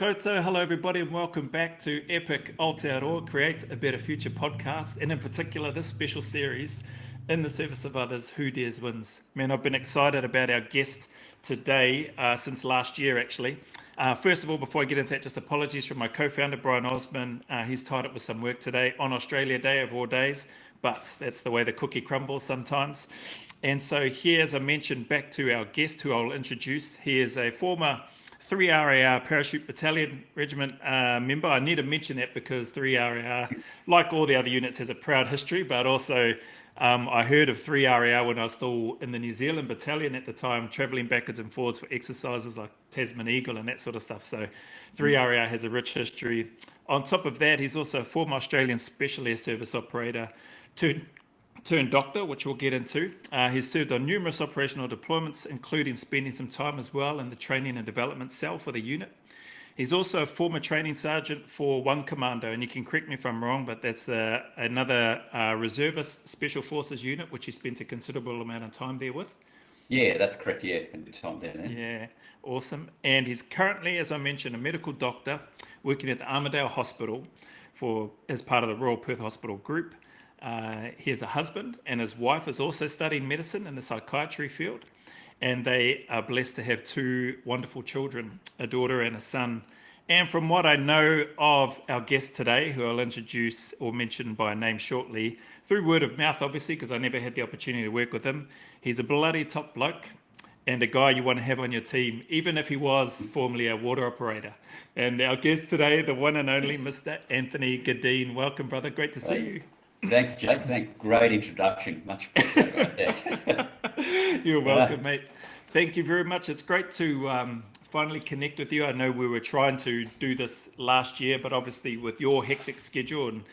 koutou. Hello, everybody, and welcome back to Epic Aotearoa Create a Better Future podcast, and in particular, this special series, In the Service of Others, Who Dares Wins. Man, I've been excited about our guest today since last year, actually. First of all, before I get into that, just apologies from my co-founder, Brian Osman. He's tied up with some work today on Australia Day of all days, but that's the way the cookie crumbles sometimes. And so here, as I mentioned, back to our guest, who I'll introduce. He is a former 3RAR Parachute Battalion Regiment member. I need to mention that because 3RAR, like all the other units, has a proud history, but also I heard of 3RAR when I was still in the New Zealand Battalion at the time, travelling backwards and forwards for exercises like Tasman Eagle and that sort of stuff. So 3RAR has a rich history. On top of that, he's also a former Australian Special Air Service operator turned doctor, which we'll get into. He's served on numerous operational deployments, including spending some time as well in the training and development cell for the unit. He's also a former training sergeant for One Commando, and you can correct me if I'm wrong, but that's another reservist special forces unit, which he spent a considerable amount of time there with. Yeah, that's correct. Yeah, spent a time down there. Yeah, awesome. And he's currently, as I mentioned, a medical doctor working at the Armidale Hospital as part of the Royal Perth Hospital Group. He has a husband, and his wife is also studying medicine in the psychiatry field, and they are blessed to have two wonderful children, a daughter and a son. And from what I know of our guest today, who I'll introduce or mention by name shortly, through word of mouth, obviously, because I never had the opportunity to work with him, he's a bloody top bloke and a guy you want to have on your team, even if he was formerly a water operator. And our guest today, the one and only Mr. Anthony Gadenne. Welcome, brother. Great to see you. Thanks, Jake. Great introduction. Much appreciated. You're welcome, mate. Thank you very much. It's great to finally connect with you. I know we were trying to do this last year, but obviously with your hectic schedule and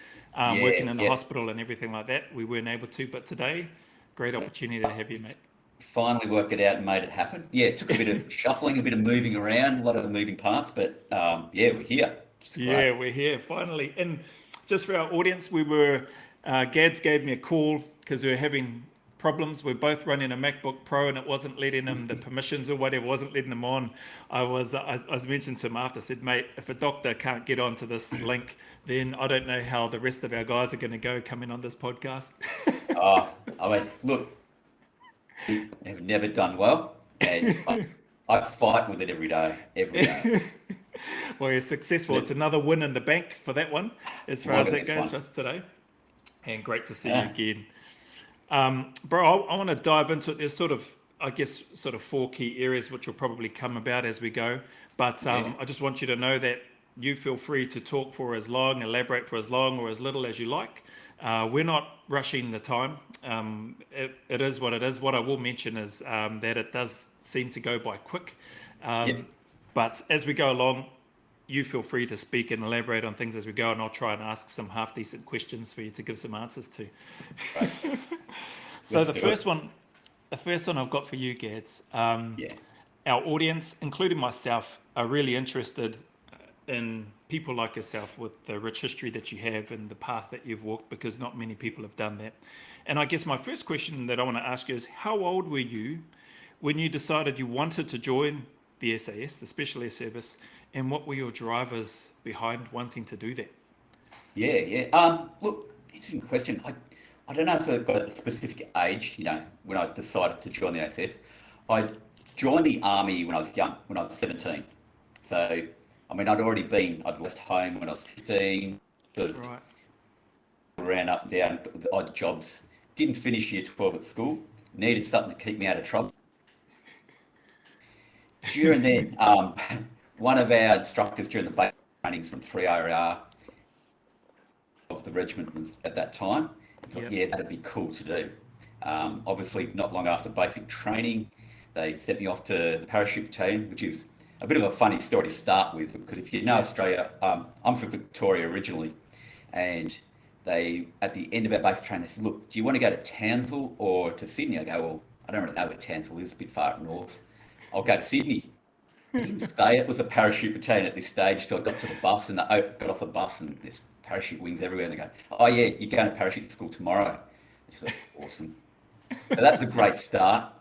working in the hospital and everything like that, we weren't able to. But today, great opportunity to have you, mate. Finally worked it out and made it happen. Yeah, it took a bit of shuffling, a bit of moving around, a lot of the moving parts, but we're here. Yeah, we're here finally. And just for our audience, Gads gave me a call because we were having problems. We're both running a MacBook Pro and it wasn't letting him, the permissions or whatever, wasn't letting him on. I was mentioned to him after, I said, mate, if a doctor can't get onto this link, then I don't know how the rest of our guys are going to go coming on this podcast. Look, we have never done well, and I fight with it every day. Well, you're successful. It's another win in the bank for that one, as far as that goes for us today. And great to see you again. Bro, I want to dive into it. There's sort of 4 key areas which will probably come about as we go. But I just want you to know that you feel free to talk for as long, elaborate for as long or as little as you like. We're not rushing the time. It is what it is. What I will mention is that it does seem to go by quick. But as we go along, you feel free to speak and elaborate on things as we go, and I'll try and ask some half-decent questions for you to give some answers to. Right. So the first one I've got for you, Gads. Our audience, including myself, are really interested in people like yourself with the rich history that you have and the path that you've walked, because not many people have done that. And I guess my first question that I want to ask you is, how old were you when you decided you wanted to join the SAS, the Special Air Service, and what were your drivers behind wanting to do that? Look, interesting question. I don't know if I've got a specific age, when I decided to join the SAS. I joined the Army when I was young, when I was 17. So, I'd left home when I was 15, Right. ran up and down the odd jobs, didn't finish year 12 at school, needed something to keep me out of trouble. During then, one of our instructors during the basic trainings from 3RAR of the regiment was at that time. I thought, that'd be cool to do. Obviously, not long after basic training, they sent me off to the Parachute Battalion, which is a bit of a funny story to start with, because if you know Australia, I'm from Victoria originally, and they, at the end of our basic training, they said, look, do you want to go to Townsville or to Sydney? I go, well, I don't really know where Townsville is, a bit far up north. I'll go to Sydney. Didn't stay. It was a parachute battalion at this stage. So I got to the bus and I got off the bus and there's parachute wings everywhere. And they go, oh yeah, you're going to parachute school tomorrow. It's like, awesome. So that's a great start.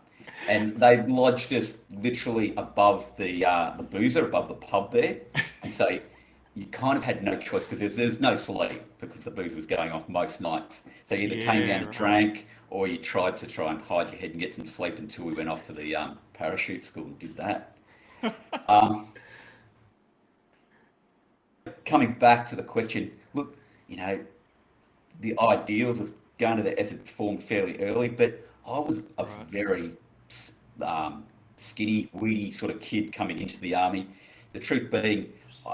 And they lodged us literally above the boozer, above the pub there. And so you kind of had no choice because there's no sleep because the booze was going off most nights. So you either came down Yeah, and right. drank, or you tried to try and hide your head and get some sleep until we went off to the parachute school and did that. Um, Coming back to the question, look, you know, the ideals of going to the ESID formed fairly early, but I was a Right. very um, skinny, weedy sort of kid coming into the army. The truth being,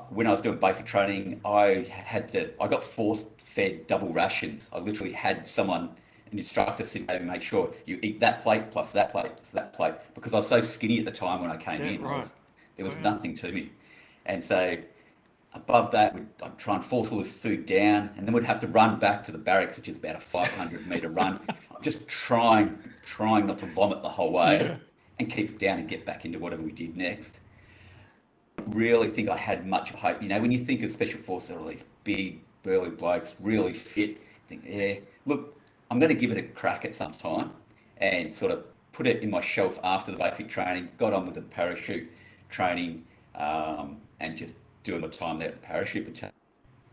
when I was doing basic training, I got force fed double rations. I literally had an instructor sit there and make sure you eat that plate plus that plate plus that plate because I was so skinny at the time when I Is came that in. right? There was Wow. nothing to me, and so above that, I'd try and force all this food down, and then we'd have to run back to the barracks, which is about a 500-meter run. I'm just trying not to vomit the whole way, Yeah. and keep it down and get back into whatever we did next. Really think I had much of hope. You know, when you think of special forces, they're all these big, burly blokes, really fit. You think, yeah, look, I'm going to give it a crack at some time, and sort of put it in my shelf after the basic training. Got on with the parachute training, and just doing my time there at the parachute battalion.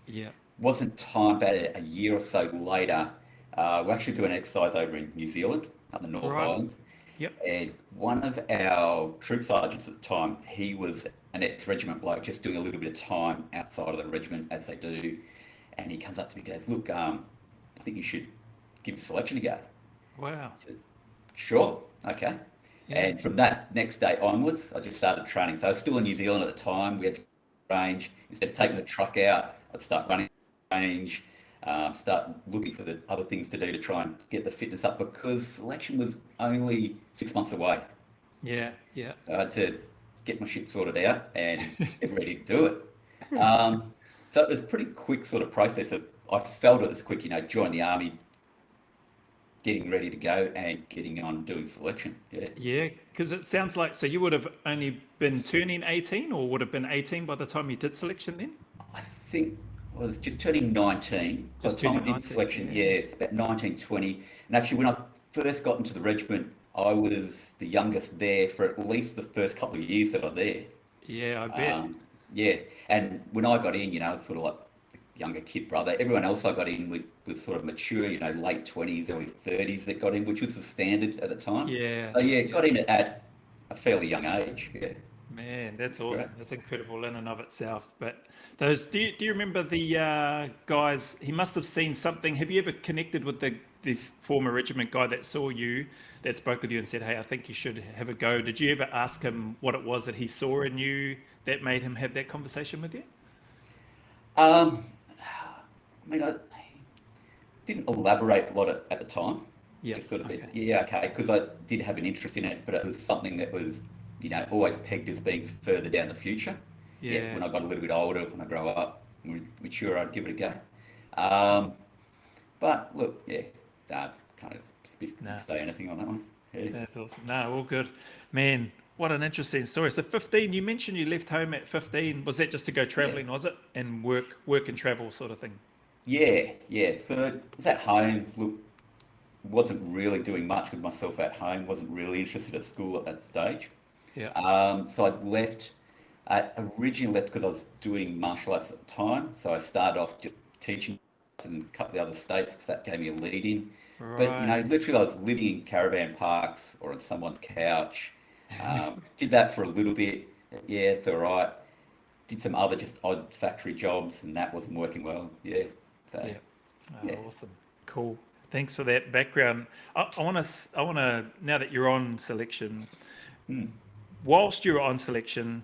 Yeah. Wasn't time about a year or so later. We're actually doing an exercise over in New Zealand, up the North Right. Island, Yep. and one of our troop sergeants at the time, he was an ex-regiment bloke, just doing a little bit of time outside of the regiment, as they do. And he comes up to me and goes, "Look, I think you should give selection a go." Wow. I said, "Sure, okay." Yeah. And from that next day onwards, I just started training. So I was still in New Zealand at the time. We had to range. Instead of taking the truck out, I'd start running range, start looking for the other things to do to try and get the fitness up because selection was only 6 months away. Yeah. Yeah. So I had to get my shit sorted out and get ready to do it. So it was a pretty quick sort of process of, I felt it was quick, you know, join the army, getting ready to go and getting on doing selection. Yeah. Yeah. Because it sounds like so you would have only been turning 18 or would have been 18 by the time you did selection then? I think I was just turning 19. By Just the time I turning did 19. selection, yeah, Yeah. it's about 19, 20. And actually, when I first got into the regiment, I was the youngest there for at least the first couple of years that I was there. Yeah, I bet. Um, yeah, and when I got in, you know, I was sort of like the younger kid brother. Everyone else I got in with was sort of mature, you know, late 20s, early 30s that got in, which was the standard at the time. Yeah. So yeah, Yeah. got in at a fairly young age. Yeah, Man, that's great. awesome. That's incredible in and of itself. But those, do you remember the guys? He must have seen something. Have you ever connected with the former regiment guy that saw you, that spoke with you and said, "Hey, I think you should have a go"? Did you ever ask him what it was that he saw in you that made him have that conversation with you? Um, I mean, I didn't elaborate a lot at the time. Yeah. Just sort of said, Okay. yeah, okay, because I did have an interest in it, but it was something that was, you know, always pegged as being further down the future. Yeah, Yeah. when I got a little bit older, when I grow up, mature, I'd give it a go. Nice. Um, but look, yeah, can't No. say anything on that one. Yeah, That's awesome. No, all good. Man, what an interesting story. So 15, you mentioned you left home at 15. Was that just to go yeah, traveling, was it? And work and travel sort of thing? yeah, yeah. So I was at home. Look, wasn't really doing much with myself at home. Wasn't really interested at school at that stage. Yeah. So I left. I originally left because I was doing martial arts at the time. So I started off just teaching in a couple of the other states because that gave me a lead in. But you know, Right. literally, I was living in caravan parks or on someone's couch. Did that for a little bit. Yeah, it's all right. Did some other just odd factory jobs, and that wasn't working well. Yeah. So Yeah. yeah. Oh, awesome. Cool. Thanks for that background. I want to, now that you're on selection, Hmm. whilst you're on selection,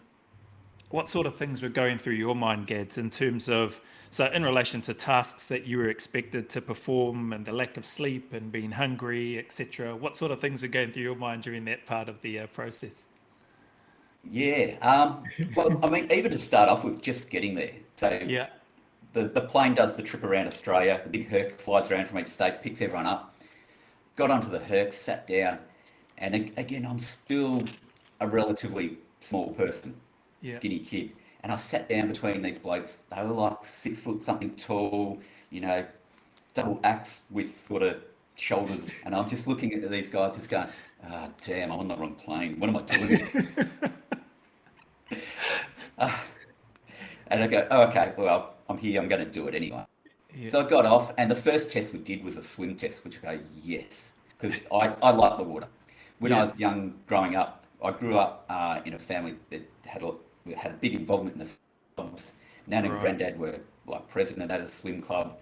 what sort of things were going through your mind, Gads, in terms of, so in relation to tasks that you were expected to perform and the lack of sleep and being hungry, etc. What sort of things were going through your mind during that part of the process? Yeah. Well, I mean, even to start off with, just getting there. So Yeah. the plane does the trip around Australia. The big Herc flies around from each state, picks everyone up. Got onto the Herc, sat down, and again, I'm still a relatively small person, Yeah. skinny kid. And I sat down between these blokes. They were like 6 foot something tall, you know, double axe with sort of shoulders. And I'm just looking at these guys, just going, "Ah, damn, I'm on the wrong plane. What am I doing?" Uh, And I go, oh, okay, well, I'm here, I'm going to do it anyway. Yeah. So I got off, and the first test we did was a swim test, which I go, yes, because I like the water. When I Yeah. was young, growing up, I grew up in a family that we had a big involvement in the clubs. Nan and Right. Granddad were like president at a swim club.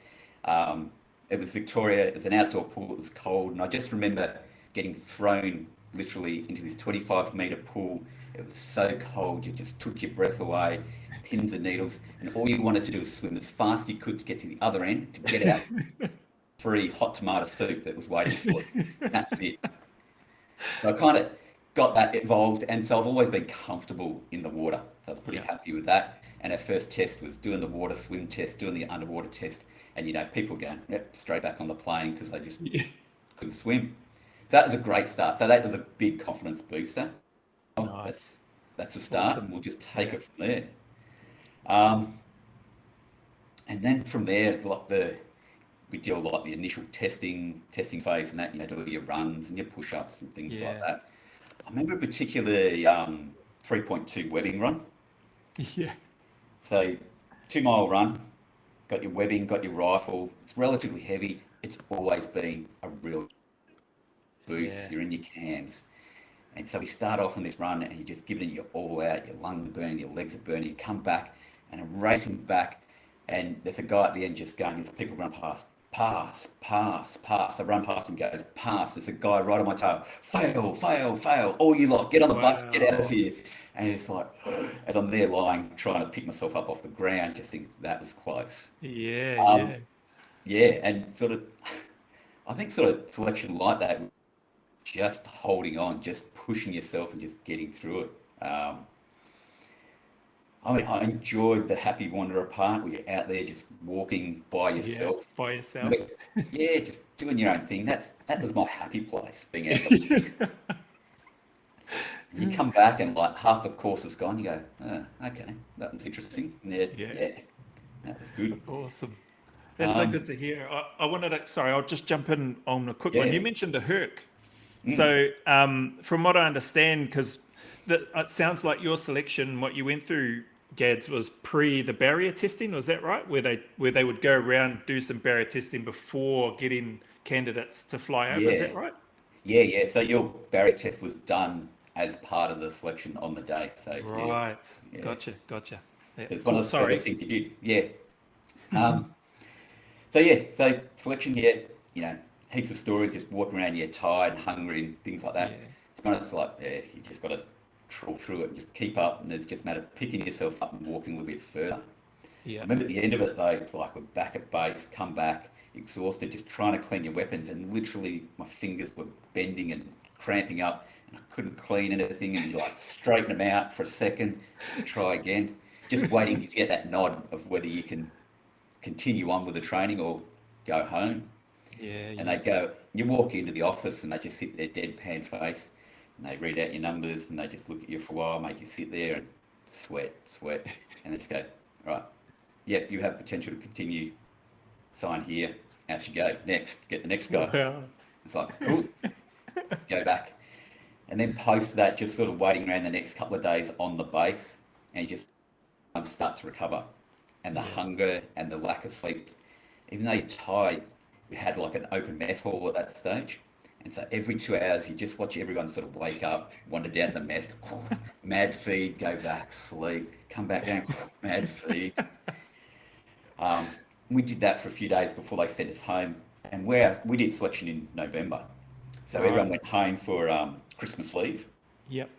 It was Victoria. It was an outdoor pool. It was cold, and I just remember getting thrown literally into this 25-meter pool. It was so cold, you just took your breath away, pins and needles, and all you wanted to do was swim as fast as you could to get to the other end to get out free hot tomato soup that was waiting for you. That's it. So I kind of got that evolved, and so I've always been comfortable in the water. So I was pretty Yeah. happy with that. And our first test was doing the water swim test, doing the underwater test, and people going, yep, straight back on the plane because they just Yeah. couldn't swim. So that was a great start. So that was a big confidence booster. Oh, Nice. that's a start, and Awesome. we'll just take Yeah. it from there. Um, and then from there, it's like we do like the initial testing phase, and that do your runs and your push-ups and things like Yeah. that. I remember a particular 3.2 webbing run. Yeah. So 2 mile run, got your webbing, got your rifle. It's relatively heavy. It's always been a real boost. Yeah. You're in your cams. And so we start off on this run and you're just giving it your all out, your lungs are burning, your legs are burning, you come back and I'm racing back and there's a guy at the end just going, as people run past, pass, pass, pass. I run past and goes, pass. There's a guy right on my tail, fail, fail, fail. All you lot, get on the bus, get out of Wow. here. And it's like, as I'm there lying, trying to pick myself up off the ground, just think that was close. Yeah. Um, Yeah. yeah, and sort of, I think sort of selection like that, just holding on, just pushing yourself and just getting through it. I mean, I enjoyed the happy wanderer part where you're out there just walking by Yeah. yourself. By yourself. But, yeah, just doing your own thing. That was my happy place, being out there. And you come back and like half the course is gone. You go, oh, okay, that was interesting. Yeah, Yeah. yeah, that was good. Awesome. That's so Um, good to hear. I wanted to, sorry, I'll just jump in on a quick one. yeah, You mentioned the Herc. mm, So, from what I understand, because it sounds like your selection, what you went through, Gads, was pre the barrier testing. Was that right? Where they would go around do some barrier testing before getting candidates to fly over. Is yeah, that right? yeah. So your barrier test was done as part of the selection on the day. So yeah, Right. yeah. Gotcha. Yeah. It's one Cool. of the Sorry. first things you did. Yeah. Um, so yeah, so selection, yeah, heaps of stories, just walking around, yeah, tired, hungry, and things like Yeah. that. To be honest, like, yeah, you just got to trawl through it and just keep up, and it's just a matter of picking yourself up and walking a little bit further. I Yeah. remember at the end of it though, it's like we're back at base, come back, exhausted, just trying to clean your weapons, and literally my fingers were bending and cramping up, and I couldn't clean anything, and you like straighten them out for a second, try again, just waiting to get that nod of whether you can continue on with the training or go home. Yeah. And Yeah. they go, you walk into the office and they just sit there deadpan face and they read out your numbers and they just look at you for a while, make you sit there and sweat, and they just go, right, yep, you have potential to continue, sign here, out you go, next, get the next guy. Wow. It's like, cool, go back. And then post that, just sort of waiting around the next couple of days on the base and you just start to recover. And the Yeah. hunger and the lack of sleep, even though you're tired, we had like an open mess hall at that stage. And so every 2 hours, you just watch everyone sort of wake up, wander down to the mess, mad feed, go back, sleep, come back down, mad feed. Um, we did that for a few days before they sent us home. And we did selection in November. So Right. everyone went home for Christmas leave. Yep.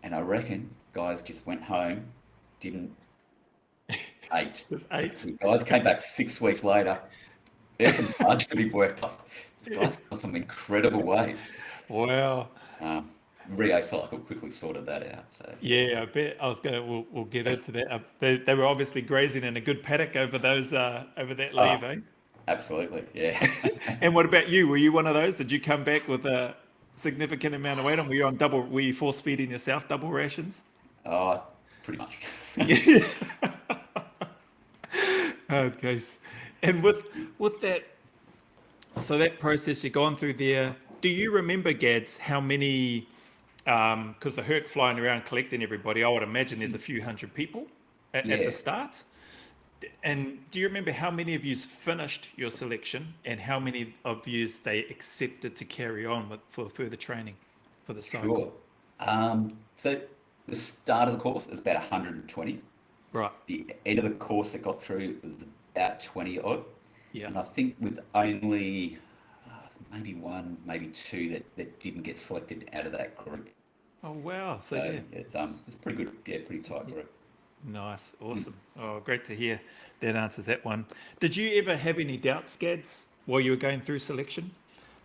And I reckon guys just went home, didn't ate. Just 8. The guys came back 6 weeks later. There's some fudge to be worked off. The guys got some incredible weight. Wow. Rio Cycle quickly sorted that out. So Yeah, I bet. We'll get into that. They were obviously grazing in a good paddock over that oh, leave, eh? absolutely, yeah. And what about you? Were you one of those? Did you come back with a significant amount of weight on? Were you force feeding yourself double rations? Oh, pretty much. Yeah. Okay. And with that, so that process you're going through there, do you remember, Gads, how many? Because the Herc flying around collecting everybody, I would imagine there's a few hundred people at the Yeah, start. And do you remember how many of you finished your selection and how many of you they accepted to carry on with, for further training for the cycle? sure. So the start of the course is about 120. Right. The end of the course that got through was about 20 odd. Yeah. And I think with only maybe one, maybe two that didn't get selected out of that group. Oh, wow. So, So yeah. it's pretty good, yeah, pretty tight Yeah. group. Nice. Awesome. Oh, great to hear. That answers that one. Did you ever have any doubts, Gads, while you were going through selection?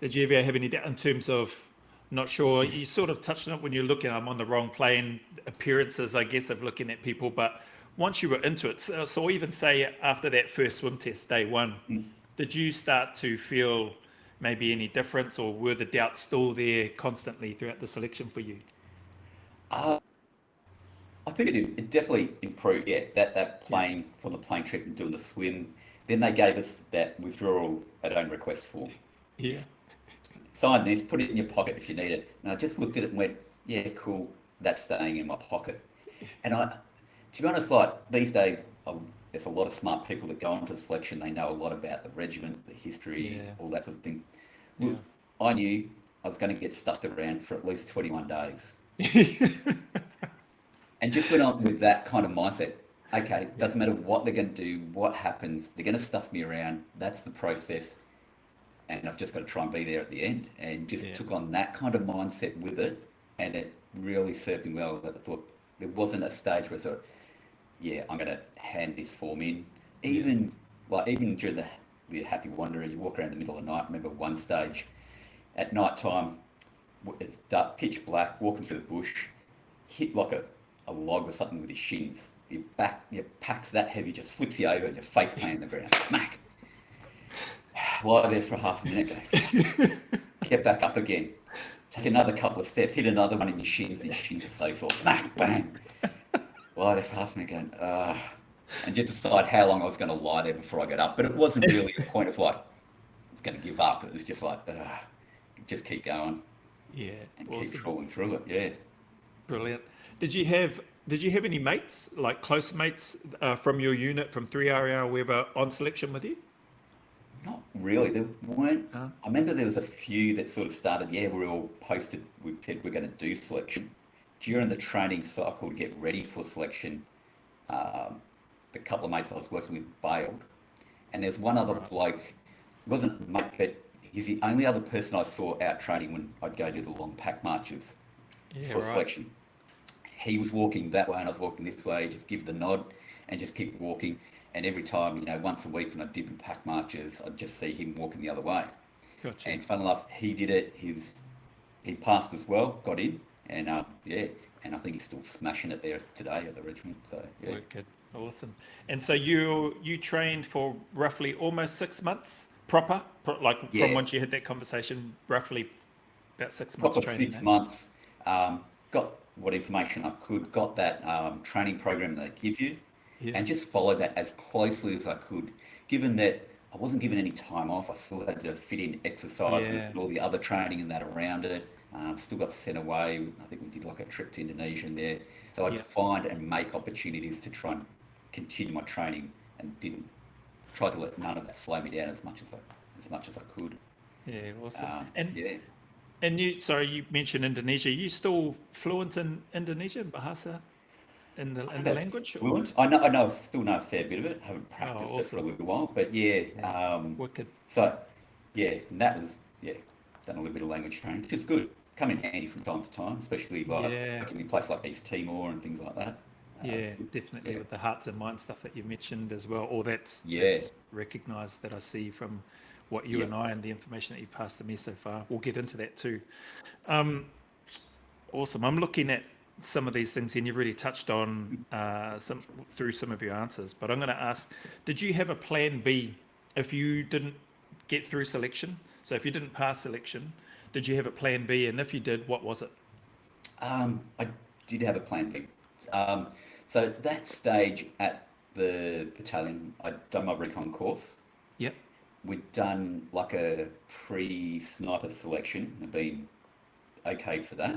Did you ever have any doubt in terms of not sure? You sort of touched on it when you're looking, I'm on the wrong plane, appearances, I guess, of looking at people. But once you were into it, so even say after that first swim test, day one, did you start to feel maybe any difference or were the doubts still there constantly throughout the selection for you? Uh, I think it definitely improved. Yeah, that Yeah. plane from the plane trip and doing the swim. Then they gave us that withdrawal at own request form. Yeah. Sign this, put it in your pocket if you need it. And I just looked at it and went, yeah, cool, that's staying in my pocket. And to be honest, like these days, there's a lot of smart people that go onto selection. They know a lot about the regiment, the history, Yeah. all that sort of thing. Yeah. Look, I knew I was going to get stuffed around for at least 21 days. And just went on with that kind of mindset. Okay, Yeah. doesn't matter what they're going to do, what happens, they're going to stuff me around. That's the process. And I've just got to try and be there at the end. And just Yeah. took on that kind of mindset with it. And it really served me well. That I thought there wasn't a stage where I thought, yeah, I'm going to hand this form in. Yeah. Even during the Happy Wanderer, you walk around the middle of the night. I remember one stage at night time, it's dark, pitch black, walking through the bush, hit like a log or something with your shins. Your pack's that heavy, just flips you over and your face plant in the ground. Smack! Lie there for half a minute, go, get back up again. Take another couple of steps, hit another one in your shins, and your shins are so sore. Smack! Bang! Lie there for half a minute, going, and just decide how long I was going to lie there before I got up. But it wasn't really a point of like, I was going to give up. It was just like, just keep going Yeah. and keep Awesome. trawling through it. Yeah. Brilliant. Did you have any mates, like close mates from your unit, from 3RR or wherever, on selection with you? Not really. There weren't. No. I remember there was a few that sort of started. Yeah, we all posted. We said we're going to do selection during the training cycle to get ready for selection. Um, the couple of mates I was working with bailed, and there's one other Right. bloke. He wasn't a mate, but he's the only other person I saw out training when I'd go do the long pack marches Yeah. for Right. selection. He was walking that way and I was walking this way, just give the nod and just keep walking. And every time, once a week when I did pack marches, I'd just see him walking the other way. Gotcha. And fun enough, he did it. He passed as well, got in, and yeah, and I think he's still smashing it there today at the regiment. So yeah, Wicked. Awesome. And so you trained for roughly almost 6 months proper, like from yeah, once you had that conversation, roughly about 6 months proper training, six eh? months. Got what information I could, got that training program they give you, Yeah. and just followed that as closely as I could. Given that I wasn't given any time off, I still had to fit in exercises Yeah. and all the other training and that around it. Still got sent away. I think we did like a trip to Indonesia in there. So I'd Yeah. find and make opportunities to try and continue my training, and didn't try to let none of that slow me down as much as I could. Yeah. Awesome. And Yeah. sorry, you mentioned Indonesia. You still fluent in Indonesian, Bahasa, I in don't the know language? fluent. I still know a fair bit of it. Haven't Oh, practiced it for a awesome. little while, but yeah. Yeah. Wicked. So yeah, and that was yeah, done a little bit of language training, which is good. Come in handy from time to time, especially Yeah. like in a place like East Timor and things like that. It's Yeah, good. definitely Yeah, with the hearts and minds stuff that you mentioned as well. Or that's yeah, recognised that I see from what you yeah, and I and the information that you passed to me so far. We'll get into that too. Um, awesome. I'm looking at some of these things, and you've really touched on some through some of your answers. But I'm going to ask: did you have a plan B if you didn't get through selection? So if you didn't pass selection, did you have a plan B? And if you did, what was it? I did have a plan B. Um, so at that stage at the battalion, I'd done my recon course. Yep. We'd done like a pre-sniper selection and been okayed for that.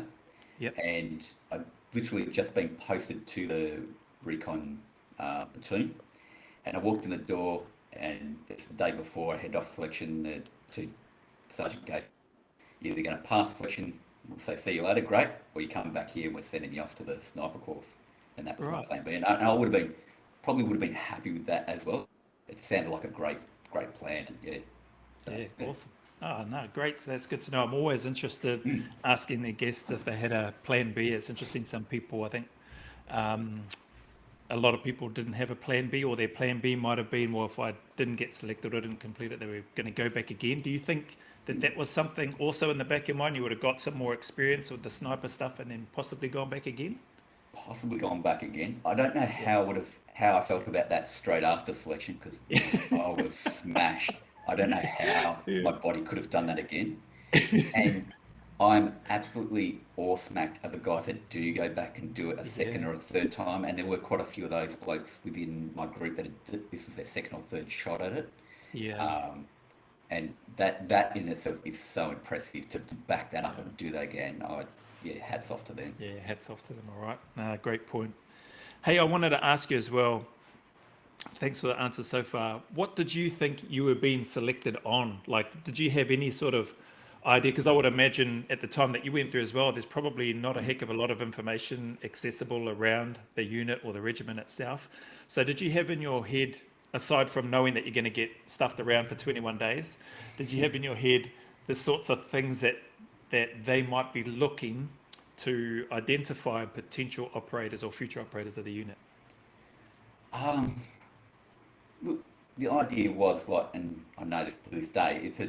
Yep. And I'd literally just been posted to the recon platoon. And I walked in the door, and it's the day before I head off selection. The two sergeant goes, "You're either going to pass selection, we'll say see you later, great, or you come back here and we're sending you off to the sniper course." And that was my Right. plan B. And I would have been, probably would have been happy with that as well. It sounded like a great plan. And yeah. So, Yeah, yeah. awesome. Oh, no, great. So that's good to know. I'm always interested asking their guests if they had a plan B. It's interesting. Some people, I think, um, a lot of people didn't have a plan B, or their plan B might have been, well, if I didn't get selected or didn't complete it, they were going to go back again. Do you think that that was something also in the back of your mind? You would have got some more experience with the sniper stuff and then possibly gone back again? Possibly gone back again. I don't know Yeah. how I felt about that straight after selection because I was smashed. I don't know how Yeah. my body could have done that again. And I'm absolutely awe-smacked at the guys that do go back and do it a second Yeah. or a third time. And there were quite a few of those blokes within my group that this was their second or third shot at it. Yeah. Um, and that in itself is so impressive to back that up and do that again. Yeah, hats off to them. Yeah. Hats off to them. All right. Great point. Hey, I wanted to ask you as well. Thanks for the answer so far. What did you think you were being selected on? Like, did you have any sort of idea? Because I would imagine at the time that you went through as well, there's probably not a heck of a lot of information accessible around the unit or the regiment itself. So, did you have in your head, aside from knowing that you're going to get stuffed around for 21 days, did you have in your head the sorts of things that they might be looking to identify potential operators or future operators of the unit? Um, Look, the idea was like, and I know this to this day, it's a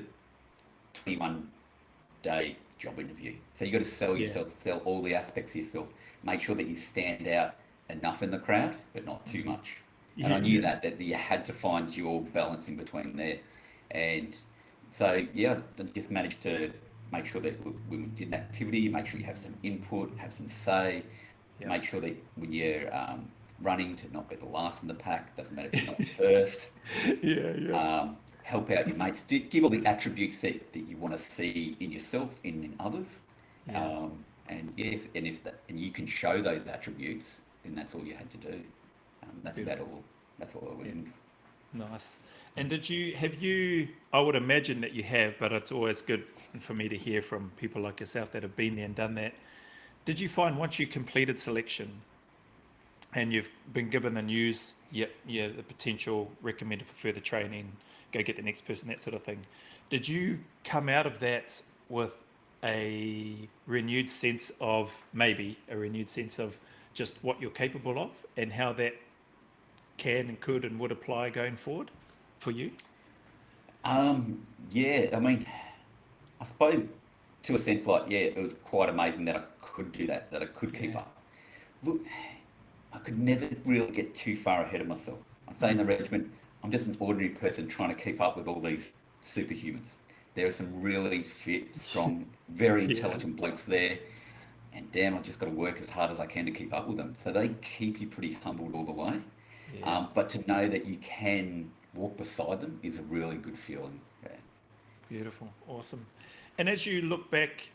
21-day job interview. So you got to sell Yeah. yourself, sell all the aspects of yourself. Make sure that you stand out enough in the crowd, but not too much. And I Yeah. knew Yeah. that you had to find your balance in between there. And so, yeah, I just managed to make sure that look, when we did an activity, make sure you have some input, have some say, Yeah. make sure that when you're running to not be the last in the pack, doesn't matter if you're not first, Yeah. Yeah. help out your mates, give all the attributes that you want to see in yourself, in others, Yeah. and yeah, and you can show those attributes, then that's all you had to do. That's about Beautiful. all. That's all I Yeah. went. Nice. And have you, I would imagine that you have, but it's always good for me to hear from people like yourself that have been there and done that. Did you find once you completed selection and you've been given the news, yeah, the potential recommended for further training, go get the next person, that sort of thing. Did you come out of that with maybe a renewed sense of just what you're capable of and how that can and could and would apply going forward for you? Yeah, I mean, I suppose to a sense, like, yeah, it was quite amazing that I could do that, that I could keep Yeah. up. Look, I could never really get too far ahead of myself. I say in the Mm. regiment, I'm just an ordinary person trying to keep up with all these superhumans. There are some really fit, strong, very Yeah. intelligent blokes there, and damn, I've just got to work as hard as I can to keep up with them. So they keep you pretty humbled all the way. Yeah. But to know that you can walk beside them is a really good feeling. Yeah. Beautiful. Awesome. And as you look back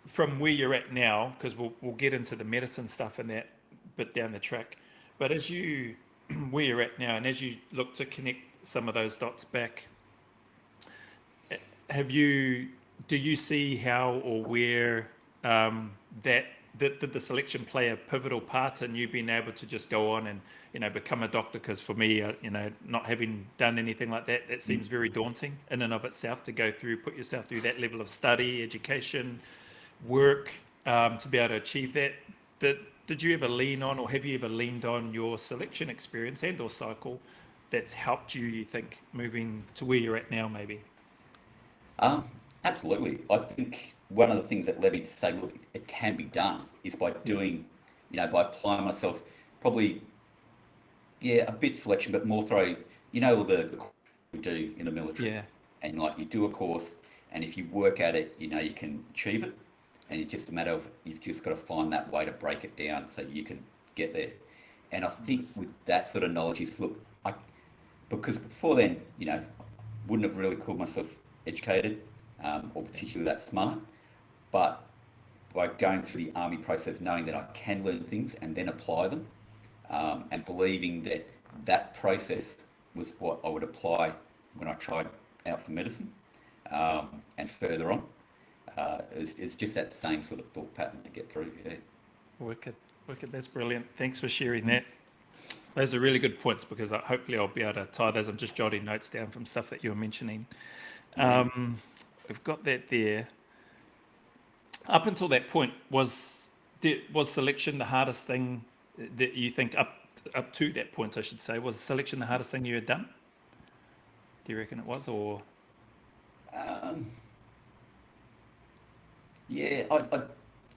from where you're at now, because we'll get into the medicine stuff and that bit down the track, but as you where you're at now, and as you look to connect some of those dots back, do you see how or where did the selection play a pivotal part in you being able to just go on and become a doctor? Because for me, not having done anything like that, that seems very daunting in and of itself to put yourself through that level of study, education, work, to be able to achieve that. Did you ever lean on, or have you ever leaned on your selection experience and or cycle that's helped you think, moving to where you're at now, maybe? Um, Absolutely. I think one of the things that led me to say, look, it can be done is by Yeah. doing, by applying myself, probably, yeah, a bit selection, but more through, all the courses we do in the military. Yeah. And like you do a course, and if you work at it, you can achieve it. And it's just a matter of, you've just got to find that way to break it down so you can get there. And I think Nice. with that sort of knowledge is, look, because before then, wouldn't have really called myself educated, or particularly that smart. But by going through the army process, knowing that I can learn things and then apply them, and believing that that process was what I would apply when I tried out for medicine, and further on. It's just that same sort of thought pattern to get through. Yeah. Wicked, wicked. That's brilliant. Thanks for sharing that. Those are really good points, because hopefully I'll be able to tie those. I'm just jotting notes down from stuff that you were mentioning. We've got that there. Up until that point, was selection the hardest thing that you think, up to that point, I should say, was selection the hardest thing you had done? Do you reckon it was, or? Yeah, I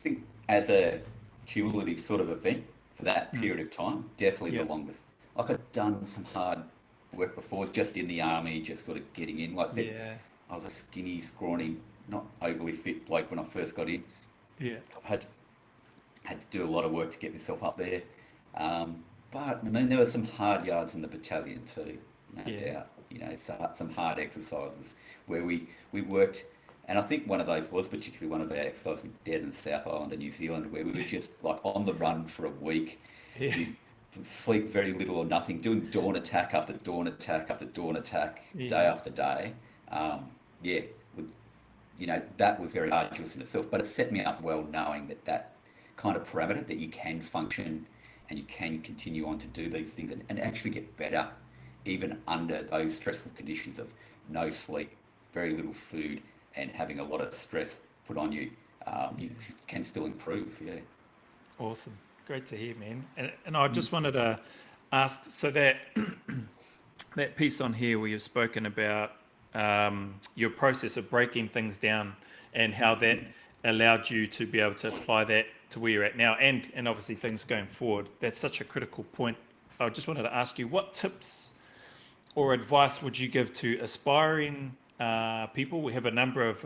think as a cumulative sort of event for that period of time, definitely the longest. Like, I'd done some hard work before, just in the army, just sort of getting in. Like I said, I was a skinny, scrawny, not overly fit bloke when I first got in. Yeah. I've had to do a lot of work to get myself up there. But I mean, there were some hard yards in the battalion too, no doubt. You know, some hard exercises where we worked. And I think one of those was particularly one of our exercises we did in the South Island of New Zealand, where we were just like on the run for a week. You sleep very little or nothing, doing dawn attack after dawn attack after dawn attack, day after day. You know, that was very arduous in itself, but it set me up well, knowing that kind of parameter, that you can function and you can continue on to do these things and actually get better, even under those stressful conditions of no sleep, very little food, and having a lot of stress put on you. You can still improve. Yeah. Awesome. Great to hear, man. And I just wanted to ask, so that that piece on here where you've spoken about your process of breaking things down and how that allowed you to be able to apply that to where you're at now, and obviously things going forward. That's such a critical point. I just wanted to ask you, what tips or advice would you give to aspiring people? We have a number of,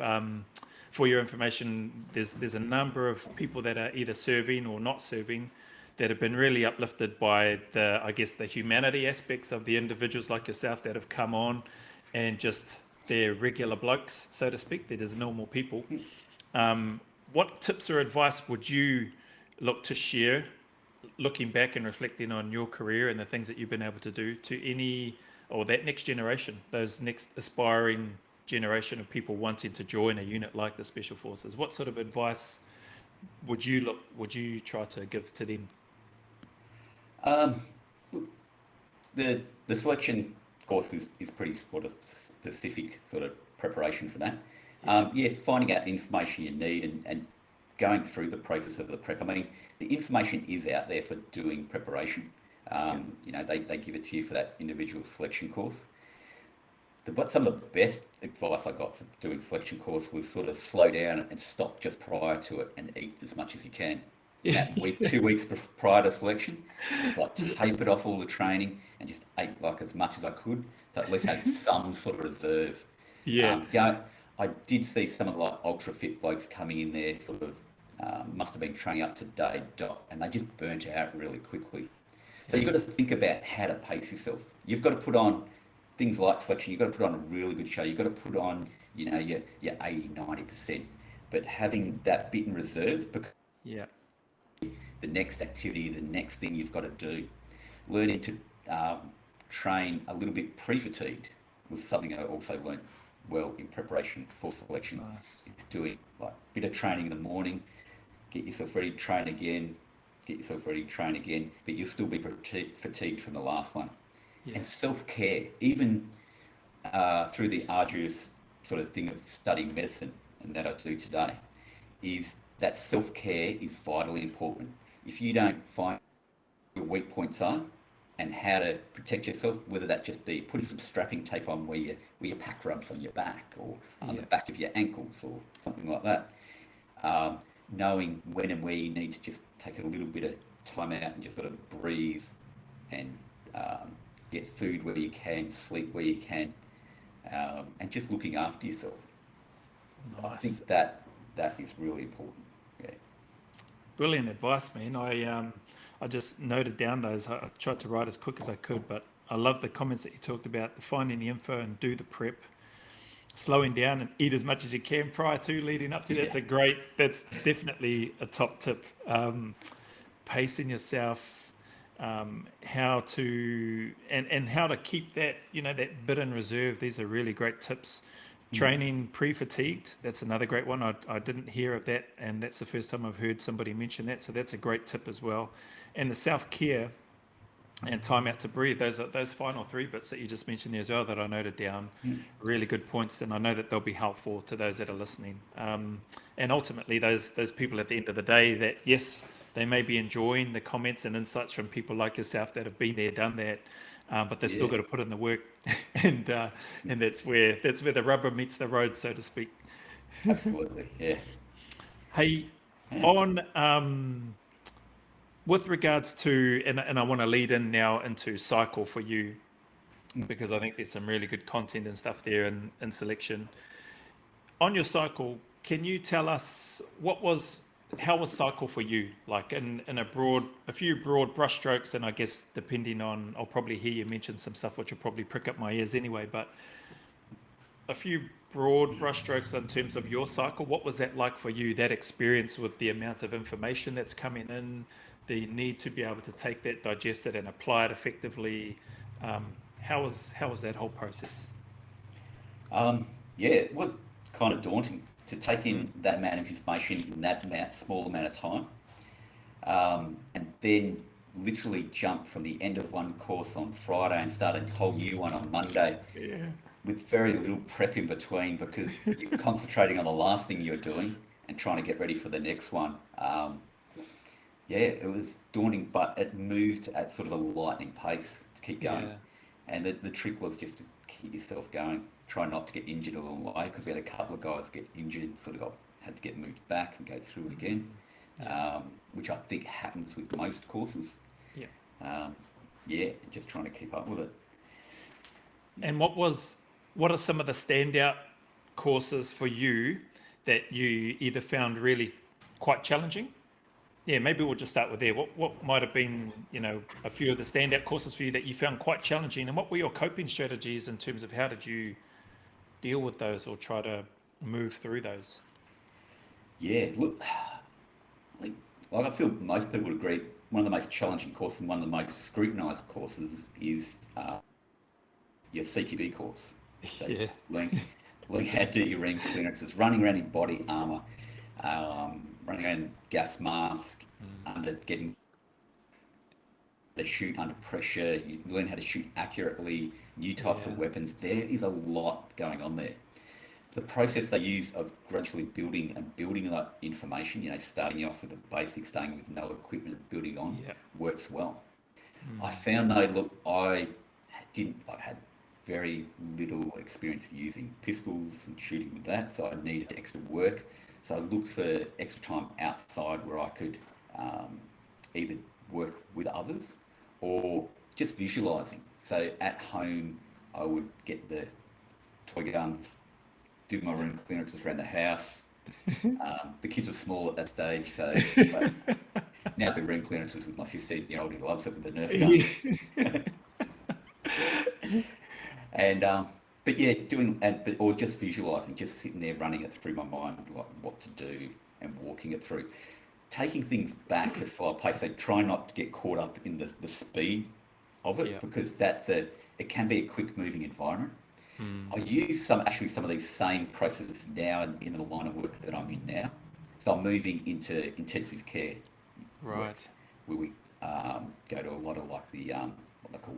for your information, there's a number of people that are either serving or not serving that have been really uplifted by the humanity aspects of the individuals like yourself that have come on, and just they're regular blokes, so to speak. They're just normal people. What tips or advice would you look to share, looking back and reflecting on your career and the things that you've been able to do, to any, or that next generation, those next aspiring generation of people wanting to join a unit like the Special Forces? What sort of advice would you try to give to them? The selection course is pretty sort of specific sort of preparation for that. Finding out the information you need and going through the process of the prep. I mean, the information is out there for doing preparation. You know, they give it to you for that individual selection course. But some of the best advice I got for doing selection course was sort of slow down and stop just prior to it and eat as much as you can. That week, 2 weeks prior to selection, just like tapered off all the training and just ate like as much as I could, so at least had some sort of reserve. I did see some of the like ultra fit blokes coming in there, sort of must have been training up to day dot, and they just burnt out really quickly. So you've got to think about how to pace yourself. You've got to put on things like selection. You've got to put on a really good show. You've got to put on, you know, your 80, 90%, but having that bit in reserve, because the next activity, the next thing you've got to do, learning to train a little bit pre-fatigued was something I also learned well in preparation for selection. Nice. It's doing like a bit of training in the morning, get yourself ready, train again, get yourself ready, train again, but you'll still be fatigued from the last one. And self-care, even through the arduous sort of thing of studying medicine, and that I do today, is that self-care is vitally important. If you don't find your weak points are and how to protect yourself, whether that just be putting some strapping tape on where your pack rubs on your back, or on the back of your ankles, or something like that, knowing when and where you need to just take a little bit of time out and just sort of breathe and get food where you can, sleep where you can, and just looking after yourself. Nice. I think that is really important. Yeah. Brilliant advice, man. I just noted down those. I tried to write as quick as I could, but I love the comments that you talked about, finding the info and do the prep, slowing down and eat as much as you can prior to, leading up to. That's definitely a top tip. Pacing yourself, how to and how to keep that, that bit in reserve. These are really great tips. Training pre-fatigued, that's another great one. I didn't hear of that, and that's the first time I've heard somebody mention that, so that's a great tip as well. And the self-care and time out to breathe, those final three bits that you just mentioned there as well that I noted down, really good points, and I know that they'll be helpful to those that are listening. And ultimately those people at the end of the day that, yes, they may be enjoying the comments and insights from people like yourself that have been there, done that, but they've still got to put in the work, and that's where the rubber meets the road, so to speak. Absolutely, yeah. Hey, on with regards to, and I want to lead in now into cycle for you, because I think there's some really good content and stuff there in selection. On your cycle, can you tell us how was cycle for you? Like in a few broad brushstrokes, and I guess depending on, I'll probably hear you mention some stuff which will probably prick up my ears anyway, but a few broad brushstrokes in terms of your cycle. What was that like for you, that experience with the amount of information that's coming in, the need to be able to take that, digest it, and apply it effectively? How was that whole process? Yeah, it was kind of daunting to take in that amount of information in that small amount of time, and then literally jump from the end of one course on Friday and start a whole new one on Monday Yeah. with very little prep in between because you're concentrating on the last thing you're doing and trying to get ready for the next one. Yeah, it was daunting, but it moved at sort of a lightning pace to keep going. Yeah. And the trick was just to keep yourself going. Try not to get injured along the way because we had a couple of guys get injured, had to get moved back and go through it again, which I think happens with most courses. Yeah. Yeah, just trying to keep up with it. And what are some of the standout courses for you that you either found really quite challenging? Yeah, maybe we'll just start with there. What might have been, a few of the standout courses for you that you found quite challenging, and what were your coping strategies in terms of how did you deal with those or try to move through those? Yeah, look, I feel most people would agree one of the most challenging courses and one of the most scrutinised courses is your CQB course. So Yeah. learning how to do your ring clearances, running around in body armour, running around in gas mask, getting to shoot under pressure, you learn how to shoot accurately, new types of weapons. There is a lot going on there. The process they use of gradually building that information, starting off with the basics, starting with no equipment, building on, works well. I found though, I had very little experience using pistols and shooting with that, so I needed extra work. So I looked for extra time outside where I could either work with others or just visualising. So at home, I would get the toy guns, do my room clearances around the house. The kids were small at that stage, so now I do room clearances with my 15-year-old who loves it with the Nerf gun. And but yeah, or just visualising, just sitting there running it through my mind, like what to do and walking it through. Taking things back as far place, so try not to get caught up in the speed of it because it can be a quick moving environment. I use some of these same processes now in the line of work that I'm in now. So I'm moving into intensive care, Right. where we go to a lot of like the what they call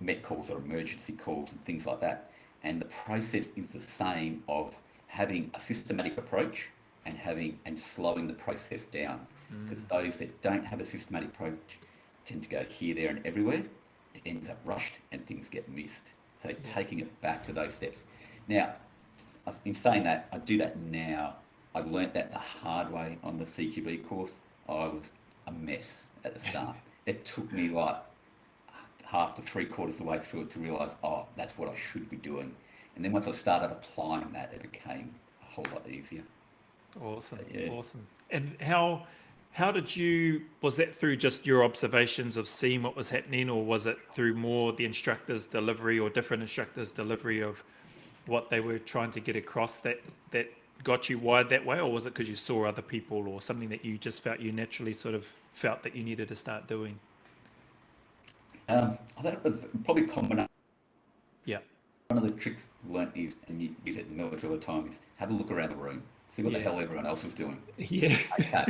met calls or emergency calls and things like that. And the process is the same of having a systematic approach and slowing the process down. Because those that don't have a systematic approach tend to go here, there, and everywhere. It ends up rushed and things get missed. So taking it back to those steps. Now, in saying that, I do that now. I learnt that the hard way on the CQB course. I was a mess at the start. It took me like half to 3/4 of the way through it to realise, that's what I should be doing. And then once I started applying that, it became a whole lot easier. Awesome. Awesome. And was that through just your observations of seeing what was happening, or was it through more the instructor's delivery or different instructors' delivery of what they were trying to get across that got you wired that way, or was it because you saw other people or something that you just felt you naturally sort of felt that you needed to start doing? I thought it was probably common. Yeah. One of the tricks learnt is, and you use it in the military all the time, is have a look around the room, see what the Yeah. hell everyone else is doing. Yeah. Okay,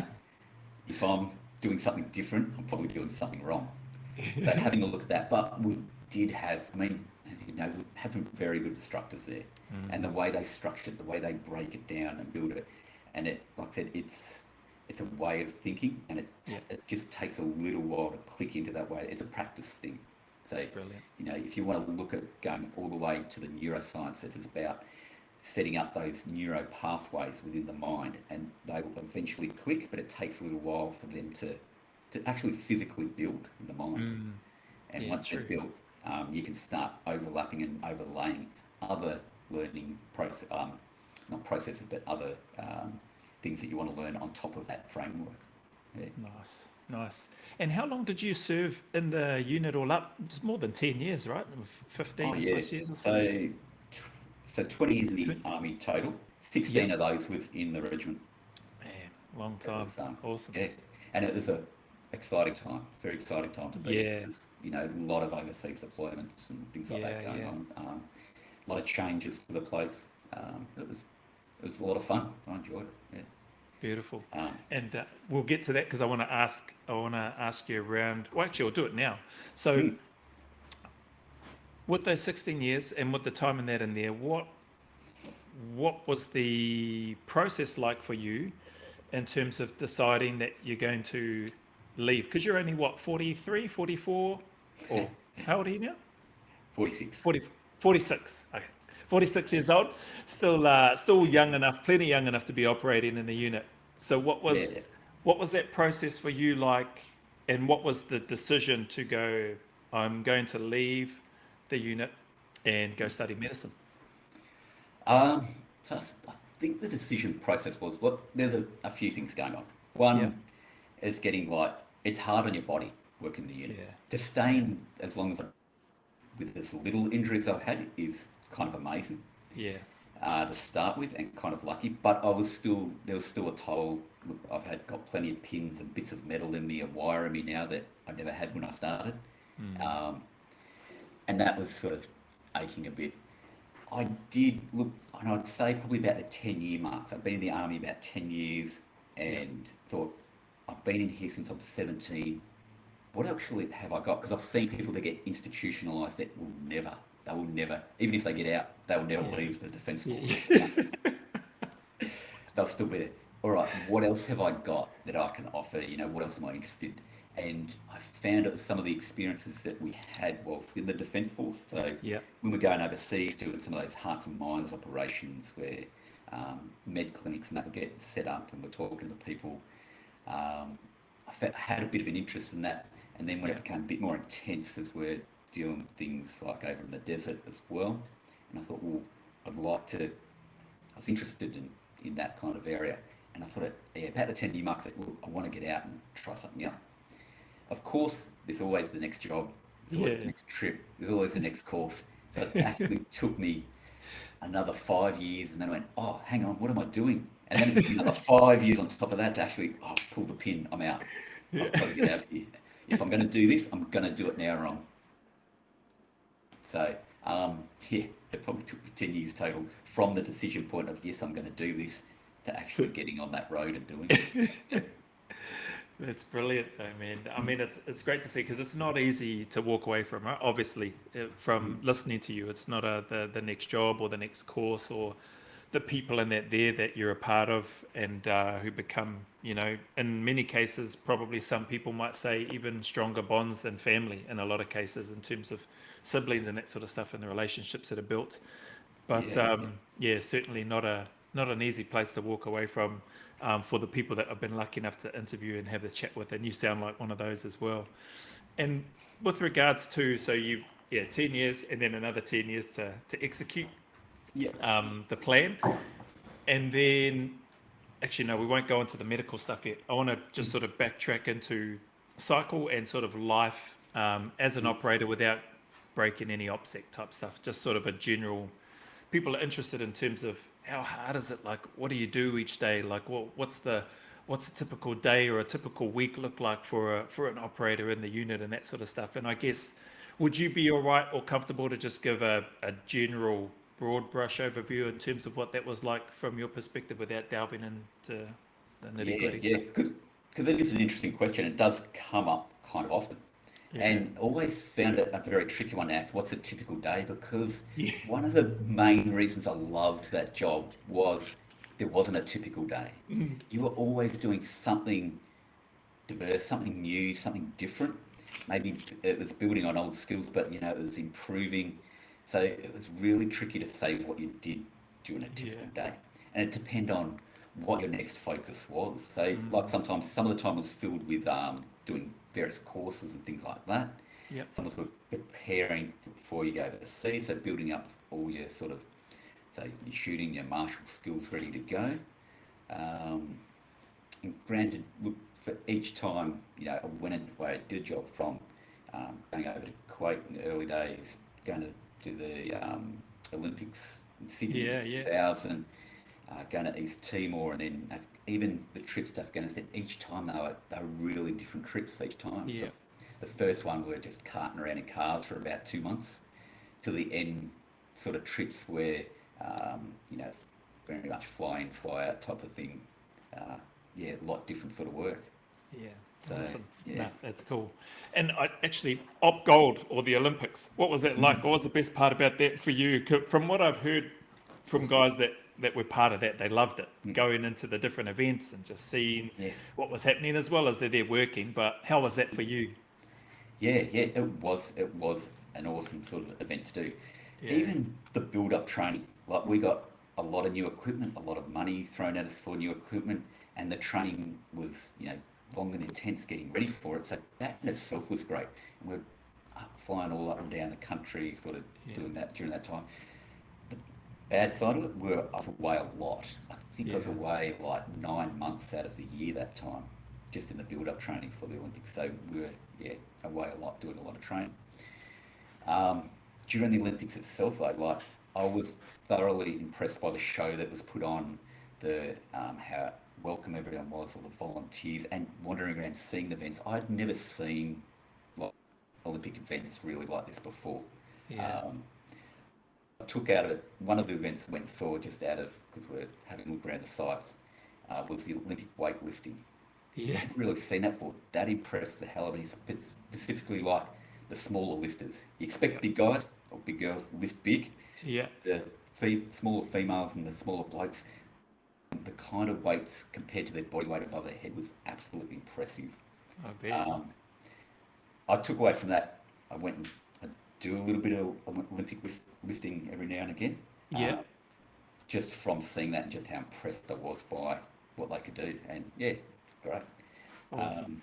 if I'm doing something different, I'm probably doing something wrong. So having a look at that, but we did have, I mean, as you know, we have some very good instructors there, and the way they structure it, the way they break it down and build it, and it, like I said, it's a way of thinking, and Yeah. it just takes a little while to click into that way. It's a practice thing. So, Brilliant. you know, if you want to look at going all the way to the neuroscience, it's about setting up those neuro pathways within the mind, and they will eventually click, but it takes a little while for them to actually physically build in the mind. And Yeah, once they're true. built, you can start overlapping and overlaying other learning process, not processes, but other things that you want to learn on top of that framework. Yeah. Nice, nice. And how long did you serve in the unit all up? It's more than 10 years, right? Oh 15 yeah. plus years or something? So 20 years in the army total. 16 Yep. of those was in the regiment. Man, long It time. was Awesome. yeah, and it was a exciting time, very exciting time to be. Yeah, There's, you know, a lot of overseas deployments and things like yeah, that going yeah. on. A lot of changes to the place. It was a lot of fun. I enjoyed it. Beautiful. Yeah. And we'll get to that because I want to ask you around. Well, actually, I'll do it now. So, Mm. with those 16 years and with the time in that in there, what was the process like for you in terms of deciding that you're going to leave? Because you're only what, 43, 44, or how old are you now? 46. 40, 46. Okay. 46 years old, still young enough, plenty young enough to be operating in the unit. So Yeah. what was that process for you like, and what was the decision to go, I'm going to leave the unit and go study medicine? Um, I think the decision process was, well, there's a few things going on. Yeah. One is getting like, it's hard on your body working the unit. Yeah. To stay in as long as with as little injuries I've had is kind of amazing Yeah. to start with, and kind of lucky. But there was still a toll. Look, got plenty of pins and bits of metal in me and wire in me now that I never had when I started, um, and that was sort of aching a bit. I did look, and I'd say probably about the 10-year mark. So I've been in the army about 10 years, Yeah. and thought, I've been in here since I was 17. What actually have I got? Because I've seen people that get institutionalised that they will never, even if they get out, they will never Yeah. leave the Defence Force. Yeah. They'll still be there. All right, what else have I got that I can offer? You know, what else am I interested in? And I found it was some of the experiences that we had whilst in the Defence Force. So Yeah. when we're going overseas doing some of those hearts and minds operations where med clinics and that would get set up and we're talking to the people, I had a bit of an interest in that. And then when Yeah. it became a bit more intense as we're dealing with things like over in the desert as well, and I thought, well, I was interested in that kind of area. And I thought, yeah, about the 10-year mark, I said, well, I want to get out and try something else. Of course, there's always the next job, there's always the Yeah. next trip, there's always the next course. So it actually took me another 5 years, and then I went, oh, hang on, what am I doing? And then it's another 5 years on top of that to actually, pull the pin, I'm out. Yeah. I've got to get out of here. If I'm going to do this, I'm going to do it now wrong. So, yeah, it probably took me 10 years total from the decision point of, yes, I'm going to do this, to actually So getting on that road and doing it. that's brilliant, though, man. I mean, it's great to see because it's not easy to walk away from, right? Obviously, from listening to you, it's not the next job or the next course or the people in that you're a part of, and who become, in many cases, probably some people might say even stronger bonds than family in a lot of cases in terms of siblings and that sort of stuff and the relationships that are built. But Yeah, yeah, certainly not an easy place to walk away from, for the people that I've been lucky enough to interview and have the chat with, and you sound like one of those as well. And with regards to, so you, yeah, 10 years and then another 10 years to execute yeah, the plan. And then, actually, no, we won't go into the medical stuff yet. I want to just sort of backtrack into cycle and sort of life as an operator without breaking any OPSEC type stuff, just sort of a general, people are interested in terms of how hard is it, like what do you do each day, like what's a typical day or a typical week look like for an operator in the unit and that sort of stuff. And I guess Would you be all right or comfortable to just give a general broad brush overview in terms of what that was like from your perspective without delving into the nitty Yeah, gritty yeah, stuff? because it is an interesting question. It does come up kind of often, Yeah. and always found it a very tricky one to ask. What's a typical day? Because Yeah. one of the main reasons I loved that job was there wasn't a typical day. Mm. You were always doing something diverse, something new, something different. Maybe it was building on old skills, but it was improving. So it was really tricky to say what you did during a typical Yeah. day, and it depended on what your next focus was. So, like Mm. sometimes some of the time was filled with doing various courses and things like that. Yep. Some was preparing before you go overseas, so building up all your sort of, so your shooting, your martial skills ready to go. Um, and granted, look, for each time, I went away, I did a job from going over to Kuwait in the early days, going to do the Olympics in Sydney Yeah. in Yeah. 2000, going to East Timor, and then even the trips to Afghanistan, each time they were really different trips each time. Yeah. The first one we were just carting around in cars for about 2 months, to the end sort of trips where, it's very much fly in, fly out type of thing. Uh, yeah, a lot different sort of work. Yeah, So, awesome. yeah. No, that's cool. And actually, Op Gold or the Olympics, what was that like? What was the best part about that for you? From what I've heard from guys that were part of that, they loved it. Going into the different events and just seeing Yeah, what was happening as well as they're there working. But how was that for you? yeah, it was an awesome sort of event to do. Yeah, Even the build-up training, like we got a lot of new equipment, a lot of money thrown at us for new equipment, and the training was, long and intense getting ready for it. So that in itself was great. And we're flying all up and down the country, sort of yeah, doing that during that time. The bad side of it, I was away a lot. I think I was yeah, away like 9 months out of the year that time, just in the build-up training for the Olympics. So we were, yeah, away a lot, doing a lot of training. Um, During the Olympics itself, though, like I was thoroughly impressed by the show that was put on, the how welcome everyone was, all the volunteers, and wandering around seeing the events. I'd never seen like Olympic events really like this before. yeah, Um, I took out of it one of the events I went and saw just out of because we're having a look around the sites was the Olympic weightlifting. yeah, Hadn't really seen that before. That impressed the hell out of me, specifically like the smaller lifters. You expect big guys or big girls to lift big. yeah. The smaller females and the smaller blokes, the kind of weights compared to their body weight above their head was absolutely impressive. I bet. Um, I took away from that. I went and I do a little bit of Olympic lifting every now and again, Yeah, uh, just from seeing that and just how impressed I was by what they could do. And yeah, great. awesome. Um,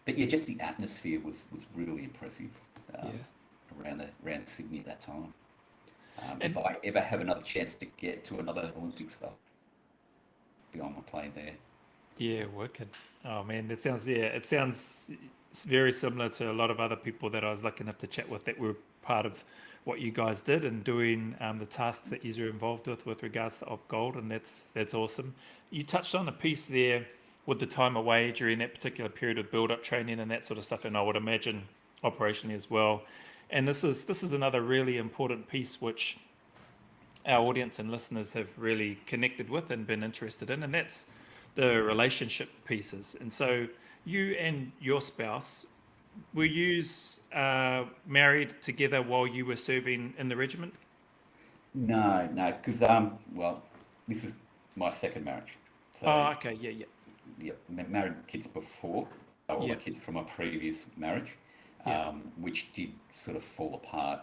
but yeah, just the atmosphere was really impressive Yeah. around Sydney at that time. If And I ever have another chance to get to another Olympics, I'll be on my plane there. yeah, wicked. Oh man, that sounds it sounds very similar to a lot of other people that I was lucky enough to chat with that were part of what you guys did and doing the tasks that you were involved with regards to Op Gold, and that's awesome. You touched on a piece there with the time away during that particular period of build-up training and that sort of stuff, and I would imagine operationally as well. And this is another really important piece which our audience and listeners have really connected with and been interested in, and that's the relationship pieces. And so, you and your spouse were you married together while you were serving in the regiment? No, no, because well, this is my second marriage. So Oh, okay, yeah, yeah, yeah, married kids before, all the yeah, kids from my previous marriage, yeah, which did sort of fall apart,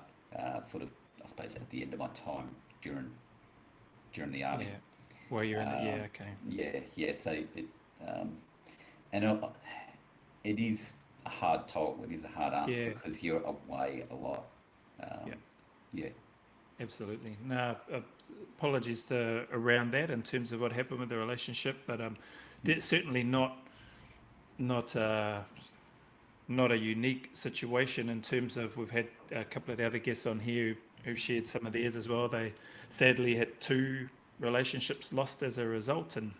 sort of, I suppose, at the end of my time during during the army. yeah. While you're in it, Um, yeah, okay, yeah, yeah. So um, and it is a hard toll. It is a hard ask yeah, because you're away a lot. yeah, Um, yeah, absolutely. No, apologies to around that in terms of what happened with the relationship, but that's certainly not not a unique situation in terms of we've had a couple of the other guests on here who shared some of theirs as well. They sadly had two relationships lost as a result, and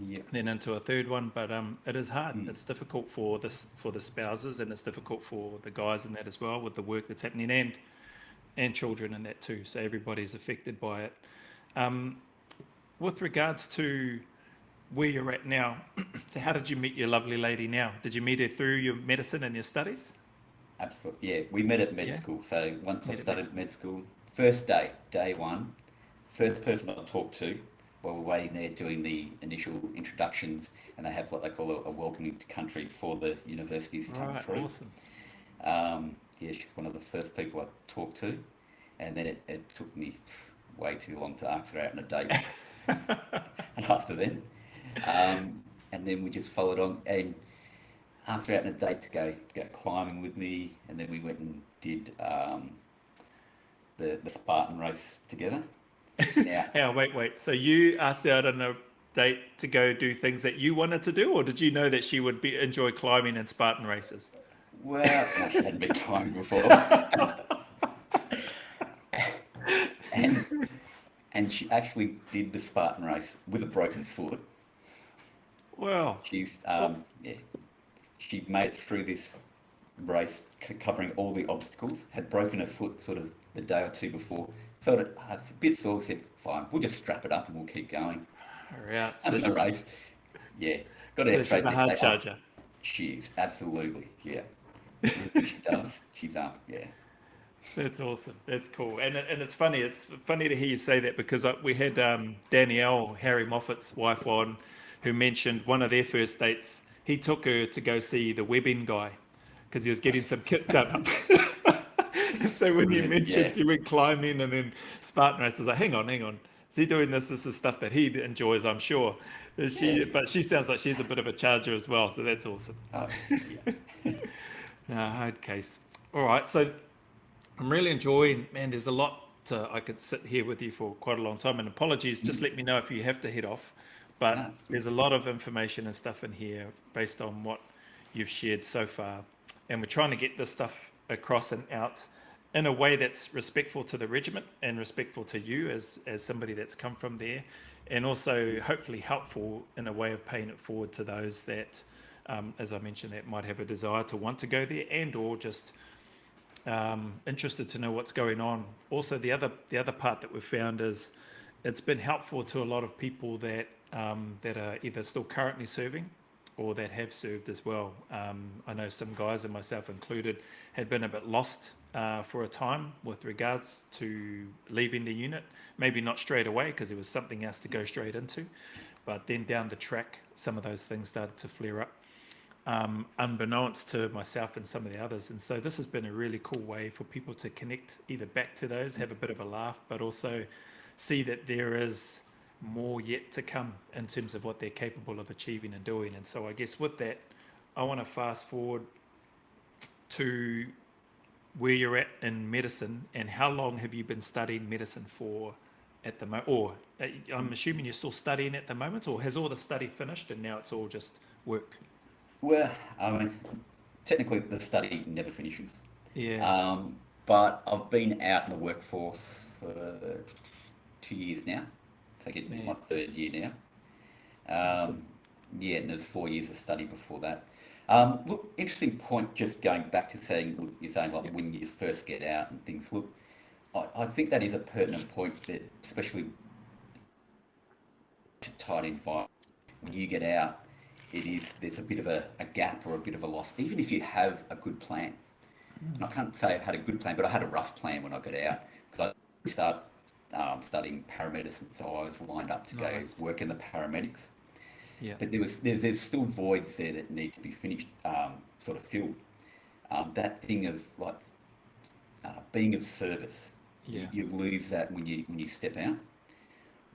Yeah. then into a third one. But it is hard. Mm. It's difficult for the spouses, and it's difficult for the guys in that as well, with the work that's happening, and children in that too. So everybody's affected by it. Um, with regards to where you're at now, so how did you meet your lovely lady now? Did you meet her through your medicine and your studies? Absolutely. Yeah, we met at med Yeah, school. So once I met at med started school. med school, first day one, first person I talked to while we're waiting there doing the initial introductions, and they have what they call a welcoming to country for the universities to come Right, through. awesome. Yeah, she's one of the first people I talked to, and then it took me way too long to ask her out on a date after then. And then we just followed on and asked her out on a date to go climbing with me, and then we went and did the Spartan race together. Now, Wait. So you asked her out on a date to go do things that you wanted to do, or did you know that she would enjoy climbing and Spartan races? well, no, she hadn't been climbing before, and and she actually did the Spartan race with a broken foot. Well, She's well, yeah, she made it through this race covering all the obstacles, had broken her foot sort of the day or two before, felt it, it's a bit sore, said, fine, we'll just strap it up and we'll keep going. hurry out. Under the race, yeah, got So out she's straight a there, hard say, oh, charger. she is, absolutely, yeah. Everything she does, she's, yeah. That's awesome. That's cool. And it's funny. It's funny to hear you say that, because we had Danielle, Harry Moffat's wife, on, who mentioned one of their first dates. He took her to go see the webbing guy because he was getting some kit done up. And so when you Brilliant, mentioned yeah, you went climbing and then Spartan race, I was like, hang on. Is he doing this? This is stuff that he enjoys, I'm sure. yeah, But she sounds like she's a bit of a charger as well. So that's awesome. oh, yeah. No, hard case. All right. So I'm really enjoying, man, there's a lot I could sit here with you for quite a long time. And apologies, just Mm, let me know if you have to head off. no, But it's good. there's a lot of information and stuff in here based on what you've shared so far. And we're trying to get this stuff across and out in a way that's respectful to the regiment and respectful to you as somebody that's come from there. And also hopefully helpful in a way of paying it forward to those that, as I mentioned, that might have a desire to want to go there, and or just interested to know what's going on. Also, the other part that we've found is it's been helpful to a lot of people that that are either still currently serving or that have served as well. I know some guys, and myself included, had been a bit lost for a time with regards to leaving the unit. Maybe not straight away because there was something else to go straight into, but then down the track, some of those things started to flare up, unbeknownst to myself and some of the others. And so this has been a really cool way for people to connect either back to those, have a bit of a laugh, but also see that there is more yet to come in terms of what they're capable of achieving and doing. And so I guess with that, I want to fast forward to where you're at in medicine, and how long have you been studying medicine for at the moment? Or I'm assuming you're still studying at the moment, or has all the study finished and now it's all just work? Well, I mean, technically the study never finishes. Yeah, Um, but I've been out in the workforce for 2 years now. So getting into man, my third year now. awesome. Yeah, and there's 4 years of study before that. Look, interesting point. Just going back to saying, look, you're saying like Yep. when you first get out and things. Look, I think that is a pertinent point that, especially to tight environment, when you get out, there's a bit of a gap or a bit of a loss, even if you have a good plan. And I can't say I've had a good plan, but I had a rough plan when I got out because I started studying paramedicine, so I was lined up to go Nice. work in the paramedics. Yeah. But there's still voids there that need to be finished, sort of filled. That thing of like being of service, Yeah. you lose that when you step out.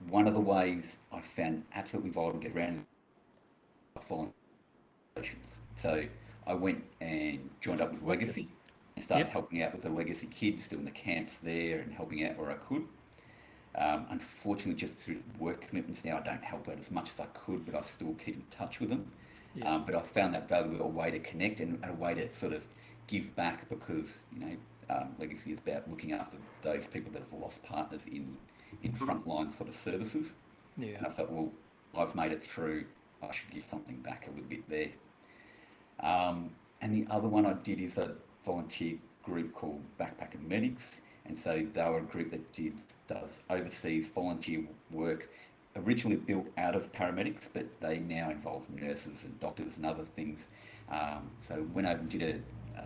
One of the ways I found absolutely vital to get around is volunteering. So I went and joined up with Wicked. Legacy and started Yep. helping out with the Legacy kids, doing the camps there and helping out where I could. Unfortunately, just through work commitments now, I don't help out as much as I could, but I still keep in touch with them. Yeah. But I found that valuable, a way to connect and a way to sort of give back because, Legacy is about looking after those people that have lost partners in frontline sort of services. Yeah. And I thought, well, I've made it through I should give something back a little bit there. And the other one I did is a volunteer group called Backpacker Medics. And so they were a group that does overseas volunteer work, originally built out of paramedics, but they now involve nurses and doctors and other things. So went over and did a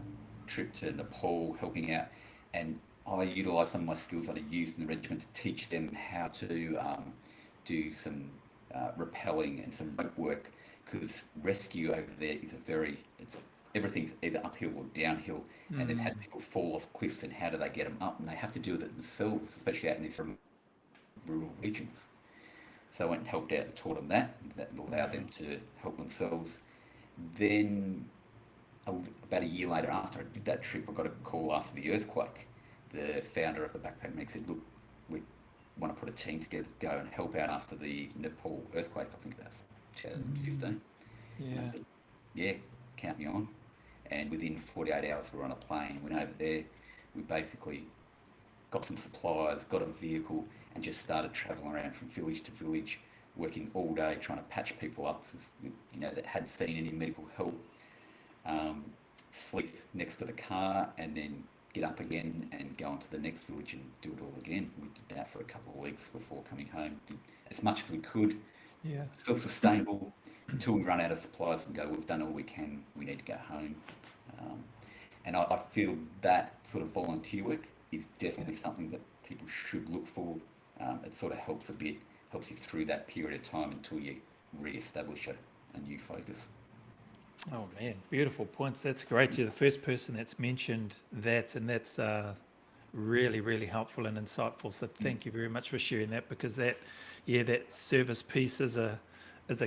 trip to Nepal, helping out, and I utilised some of my skills that I used in the regiment to teach them how to do some rappelling and some rope work, because rescue over there is it's everything's either uphill or downhill, and they've had people fall off cliffs, and how do they get them up? And they have to do it themselves, especially out in these rural regions. So I went and helped out and taught them that. That allowed them to help themselves. Then about a year later, after I did that trip, I got a call after the earthquake. The founder of the Backpack Medic said, "Look, we want to put a team together to go and help out after the Nepal earthquake." I think that's 2015. And I said, "Yeah, count me on." And within 48 hours, we were on a plane, went over there. We basically got some supplies, got a vehicle, and just started travelling around from village to village, working all day, trying to patch people up, that had seen any medical help. Sleep next to the car, and then get up again and go on to the next village and do it all again. We did that for a couple of weeks before coming home. Did as much as we could, self-sustainable, until we run out of supplies and go, "We've done all we can, we need to go home." And I feel that sort of volunteer work is definitely something that people should look for. It sort of helps you through that period of time until you re-establish a new focus. Oh man, beautiful points. That's great. You're the first person that's mentioned that, and that's really, really helpful and insightful. So thank you very much for sharing that, because that service piece is a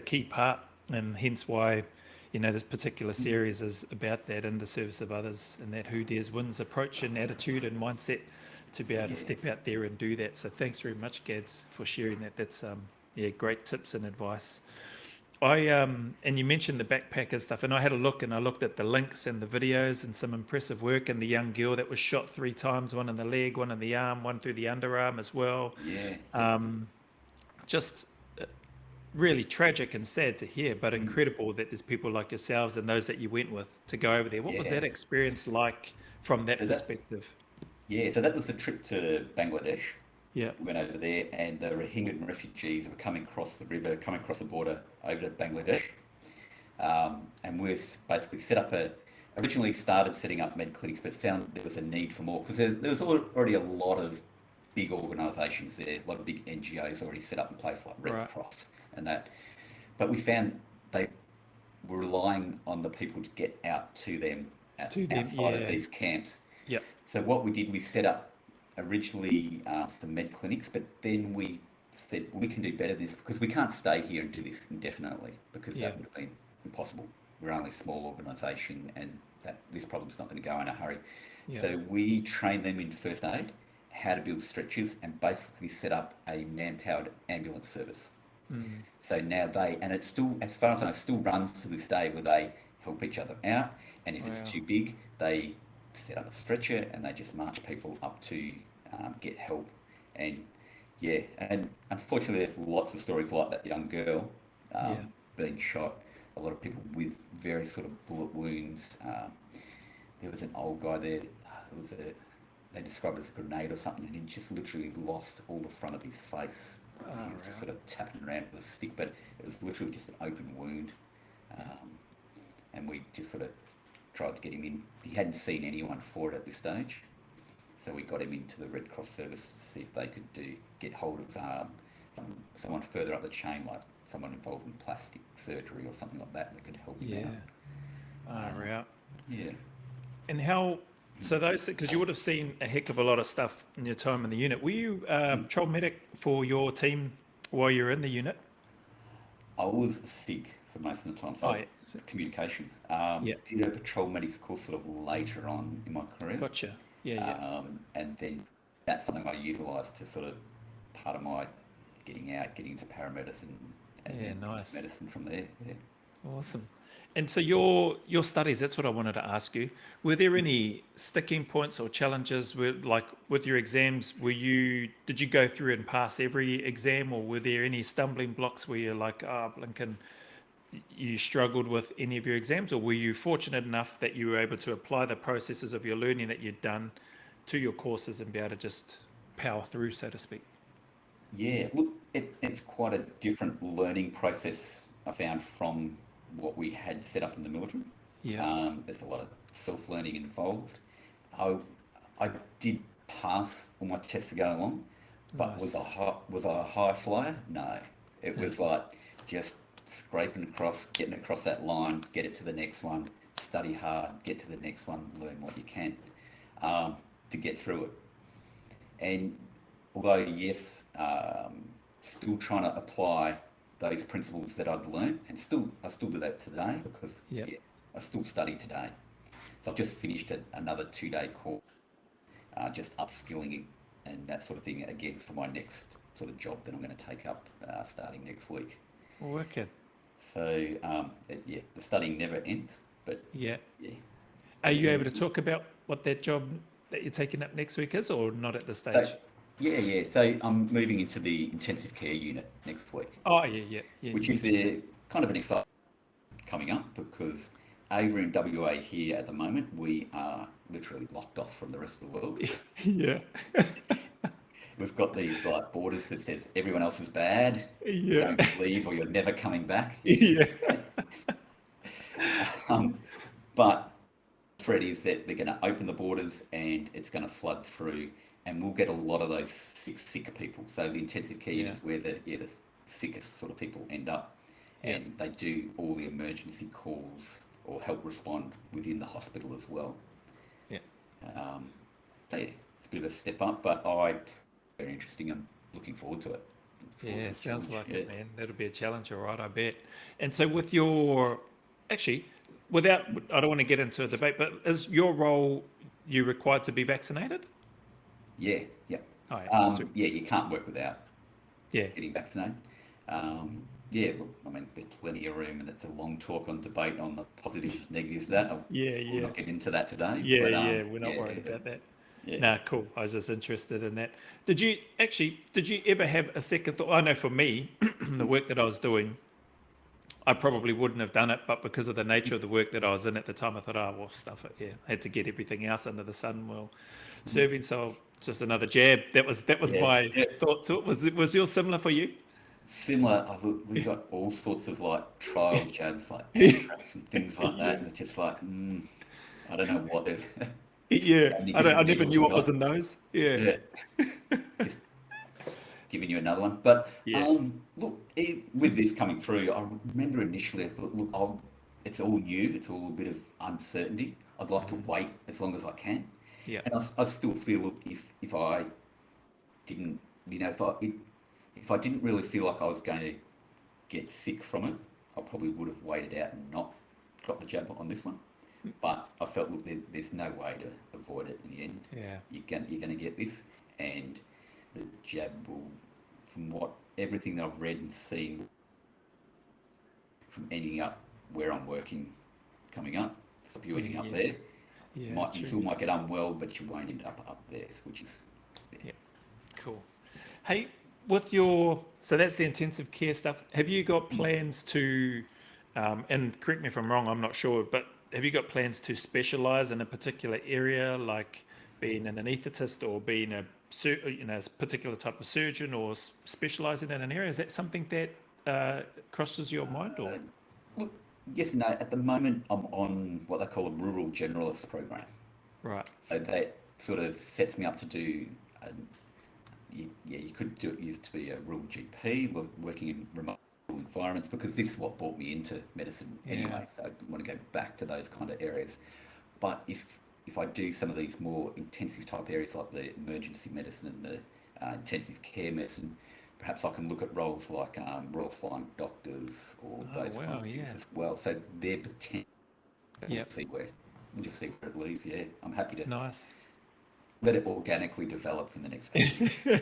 key part, and hence why this particular series is about that, in the service of others, and that who dares wins approach and attitude and mindset to be able to step out there and do that. So thanks very much, Gads, for sharing that. That's great tips and advice. And you mentioned the backpacker stuff, and I had a look, and I looked at the links and the videos and some impressive work, and the young girl that was shot 3 times, one in the leg, one in the arm, one through the underarm as well. Just really tragic and sad to hear, but incredible that there's people like yourselves and those that you went with to go over there. What was that experience like from that perspective? So that was a trip to Bangladesh. Yeah. We went over there, and the Rohingya refugees were coming across the river, coming across the border over to Bangladesh. And we basically originally started setting up med clinics, but found there was a need for more, because there was already a lot of big organisations there, a lot of big NGOs already set up in place, like Red Cross and that. But we found they were relying on the people to get out to them outside of these camps. Yep. So what we did, we set up originally some med clinics, but then we said, we can do better this, because we can't stay here and do this indefinitely, because that would have been impossible. We're only a small organisation, and this problem's not going to go in a hurry. So we trained them in first aid, how to build stretchers, and basically set up a man-powered ambulance service. So now and it still, as far as I know, still runs to this day, where they help each other out, and if it's too big, they set up a stretcher and they just march people up to get help. And unfortunately there's lots of stories like that young girl being shot, a lot of people with very sort of bullet wounds. There was an old guy there, they described it as a grenade or something, and he just literally lost all the front of his face. He was just sort of tapping around with a stick, but it was literally just an open wound. And we just sort of tried to get him in. He hadn't seen anyone for it at this stage, so we got him into the Red Cross service to see if they could get hold of someone further up the chain, like someone involved in plastic surgery or something like that could help him out. And how? So because you would have seen a heck of a lot of stuff in your time in the unit. Were you patrol medic for your team while you were in the unit? I was sick for most of the time, so I was communications. Did a patrol medics course sort of later on in my career. Gotcha. And then that's something I utilised to sort of part of my getting into paramedicine and nice. medicine from there. Awesome. And so your studies, that's what I wanted to ask you. Were there any sticking points or challenges with your exams? Did you go through and pass every exam, or were there any stumbling blocks where you're like, Blinken, you struggled with any of your exams, or were you fortunate enough that you were able to apply the processes of your learning that you'd done to your courses and be able to just power through, so to speak? Yeah, look, it's quite a different learning process I found from what we had set up in the military. Yeah. There's a lot of self-learning involved. I, I did pass all my tests to go along, but Nice. was I a high flyer? No. It was like just scraping across, getting across that line, get it to the next one, study hard, get to the next one, learn what you can to get through it. And although, yes, still trying to apply those principles that I'd learned, and I still do that today because Yep. yeah, I still study today. So I've just finished another 2 day course, just upskilling and that sort of thing again for my next sort of job that I'm going to take up starting next week. Working. So yeah, the studying never ends, but Yeah. yeah. Are you Yeah. able to talk about what that job that you're taking up next week is, or not at this So stage? yeah. So I'm moving into the intensive care unit next week, Oh, yeah. which You is mentioned. kind of an exciting coming up because over in WA here at the moment we are literally locked off from the rest of the world. Yeah. We've got these like borders that says everyone else is bad, Yeah. don't leave or you're never coming back. Yeah. Um, but threat is that they're going to open the borders and it's going to flood through, and we'll get a lot of those sick people. So the intensive care unit Yeah. is where the sickest sort of people end up, Yeah. and they do all the emergency calls or help respond within the hospital as well. Yeah. Um, so yeah, it's a bit of a step up, but very interesting. I'm looking forward to it. Look forward to Yeah, the sounds challenge. like Yeah. it, man. That'll be a challenge, all right, I bet. And so with your, actually, without, I don't want to get into a debate, but is your role, you required to be vaccinated? Yeah, yeah. Oh, yeah. So, Yeah, you can't work without yeah. getting vaccinated. Yeah, look, I mean, there's plenty of room, and it's a long talk on debate on the positives, negatives of that. Yeah, We'll yeah. not get into that today, Yeah, but yeah. We're not yeah, worried about that. yeah. Nah, cool. I was just interested in that. Did you ever have a second thought? I know for me, the work that I was doing, I probably wouldn't have done it, but because of the nature of the work that I was in at the time, I thought, oh, well, stuff it. Yeah, I had to get everything else under the sun while serving. So it's just another jab. That was Yeah, my yeah. thought to it. Was yours similar for you? Similar. Look, we've got all sorts of like trial jabs, like anthrax and things like Yeah, that, and it's just like, I don't know what they've, yeah. how many I different never needles knew we what was got. in those. Yeah, Yeah, just giving you another one. But yeah, look, with this coming through, I remember initially I thought, look, it's all new, it's all a bit of uncertainty. I'd like to wait as long as I can, yeah, and I still feel, look, if I didn't, if I didn't really feel like I was going to get sick from it, I probably would have waited out and not got the jab on this one. But I felt, look, there's no way to avoid it in the end. yeah. You're going to get this, and the jab will, from everything that I've read and seen, from ending up where I'm working, coming up, stop you ending up Yeah, there. yeah. You True. still might get unwell, but you won't end up there, which is yeah. Yeah, cool. Hey, so that's the intensive care stuff. Have you got plans to, and correct me if I'm wrong, I'm not sure, but have you got plans to specialize in a particular area, like being an anaesthetist or being a particular type of surgeon, or specializing in an area? Is that something that crosses your mind, or? Look, yes and no. At the moment, I'm on what they call a rural generalist program. Right. So that sort of sets me up to do, you could do it, used to be a rural GP, working in remote environments, because this is what brought me into medicine Yeah. anyway. So I want to go back to those kind of areas. But if I do some of these more intensive type areas like the emergency medicine and the intensive care medicine, perhaps I can look at roles like Royal Flying Doctors or Oh, those kind wow. of things Yeah. as well. So they're potential. Yep. We'll just see where it leads. Yeah, I'm happy to Nice. let it organically develop in the next few years.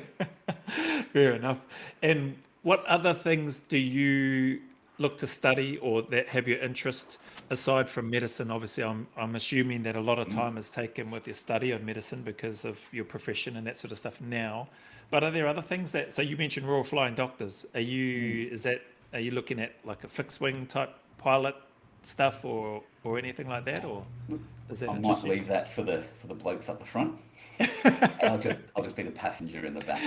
Fair enough. And what other things do you look to study or that have your interest aside from medicine? Obviously, I'm assuming that a lot of time is taken with your study of medicine because of your profession and that sort of stuff now. But are there other things so you mentioned Royal Flying Doctors. Is that are you looking at like a fixed wing type pilot stuff or anything like that, or does that I might interest you? leave that for the blokes up the front, and I'll just be the passenger in the back,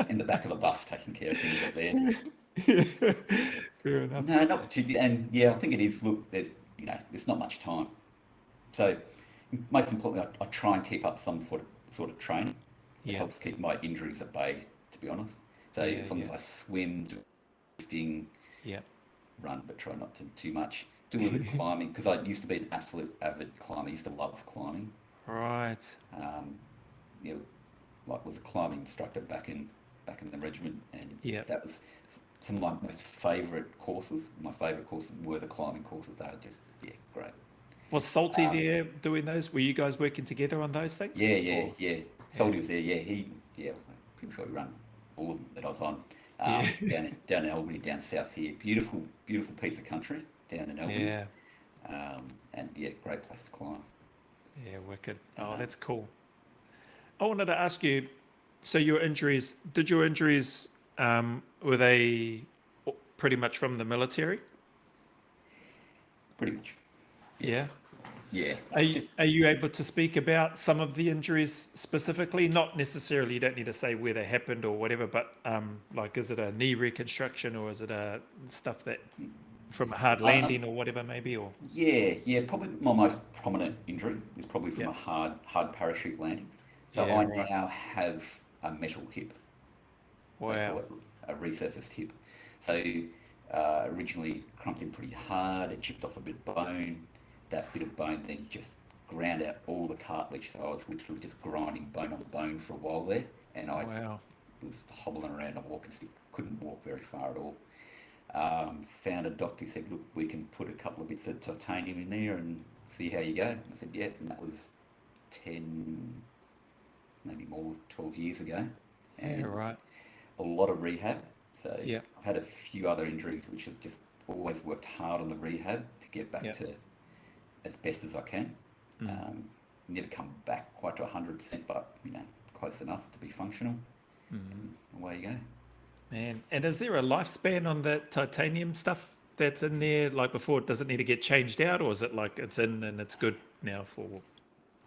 in the back of the bus, taking care of things up there. Fair enough. No, not particularly. And yeah, I think it is. Look, there's not much time. So most importantly, I try and keep up some sort of training. It Yeah, helps keep my injuries at bay, to be honest. So yeah, as long yeah, as I swim, do lifting, yeah. run, but try not to too much. Do a little bit of climbing because I used to be an absolute avid climber. I used to love climbing. Right. Um, you know, like was a climbing instructor back in the regiment, and Yeah. that was some of my most favourite courses. My favourite courses were the climbing courses. They were just great. Was Salty Um, there doing those? Were you guys working together on those things? yeah, yeah, Or yeah. yeah, Soldy was there. I'm pretty sure he ran all of them that I was on. yeah, Down in Albany, down south here. Beautiful, beautiful piece of country down in Albany. yeah, And yeah, great place to climb. yeah. Wicked. Oh, Uh, that's cool. I wanted to ask you. So your injuries? Did your injuries were they pretty much from the military? Pretty much. Yeah, Yeah. yeah. Just Are you able to speak about some of the injuries specifically? Not necessarily, you don't need to say where they happened or whatever, but like, is it a knee reconstruction or is it a stuff that from a hard uh, landing or whatever maybe? Or yeah. Probably my most prominent injury is probably from yeah, a hard parachute landing. So yeah, I right. now have a metal hip. They call Wow. it a resurfaced hip. So originally crumped in pretty hard. It chipped off a bit of bone. That bit of bone then just ground out all the cartilage. So I was literally just grinding bone on bone for a while there, and I Wow. was hobbling around on a walking stick. Couldn't walk very far at all. Found a doctor who said, "Look, we can put a couple of bits of titanium in there and see how you go." I said, "Yeah," and that was 10, maybe more, 12 years ago, Yeah, and right. a lot of rehab. So Yeah, I've had a few other injuries which have just always worked hard on the rehab to get back yeah. to as best as I can. Mm. Um, Never come back quite to 100%, but close enough to be functional. Mm. And away you go. Man, and is there a lifespan on that titanium stuff that's in there? Like before, does it need to get changed out, or is it like it's in and it's good now for?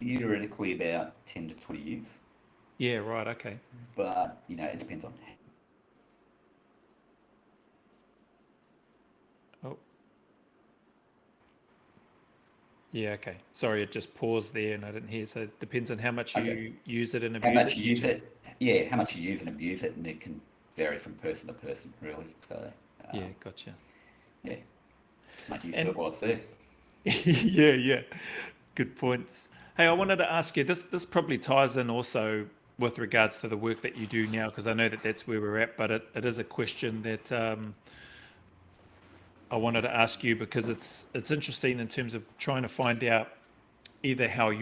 Theoretically, about 10 to 20 years, Yeah, right. Okay. but it depends on. Oh, yeah. Okay. Sorry, it just paused there, and I didn't hear. So it depends on how much Okay, you use it and how abuse much it. you You use said. it, yeah, how much you use and abuse it, and it can vary from person to person, really. So, Yeah, um, gotcha. yeah, just make use of And it while it's there. yeah, yeah. Good points. Hey, I wanted to ask you this. This probably ties in also with regards to the work that you do now, because I know that that's where we're at. But it is a question that I wanted to ask you because it's interesting in terms of trying to find out either how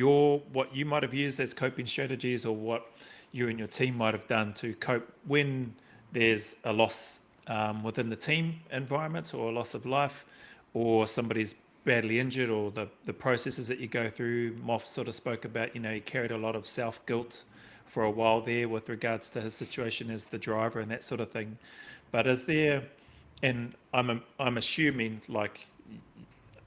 what you might have used as coping strategies or what you and your team might have done to cope when there's a loss within the team environment or a loss of life or somebody's badly injured or the processes that you go through. Moff sort of spoke about, he carried a lot of self-guilt for a while there with regards to his situation as the driver and that sort of thing. But is there, and I'm assuming, like,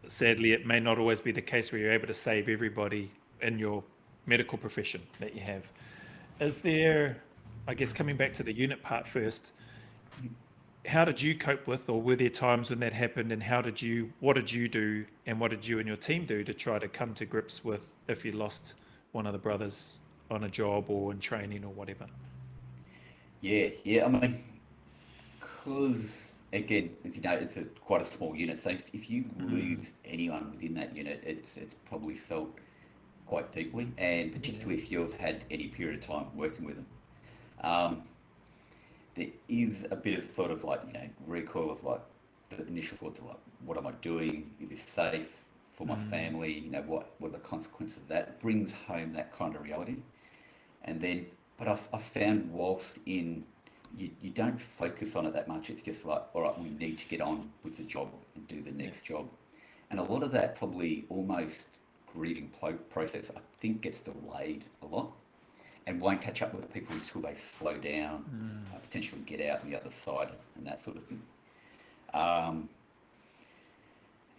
sadly, it may not always be the case where you're able to save everybody in your medical profession that you have. Is there, I guess, coming back to the unit part first, how did you cope with, or were there times when that happened, and what did you do, and what did you and your team do to try to come to grips with if you lost one of the brothers on a job or in training or whatever? Yeah. I mean, because again, as you know, it's quite a small unit. So if you Mm, lose anyone within that unit, it's probably felt quite deeply, and yeah. particularly if you've had any period of time working with them. Um, there is a bit of thought of like recoil of like the initial thoughts of like, what am I doing? Is this safe for my Mm, family? What are the consequences of that? It brings home that kind of reality, and then but I've found whilst in you don't focus on it that much. It's just like, all right, we need to get on with the job and do the yeah. next job. And a lot of that probably almost grieving process, I think, gets delayed a lot and won't catch up with people until they slow down, Mm, potentially get out on the other side and that sort of thing. Um,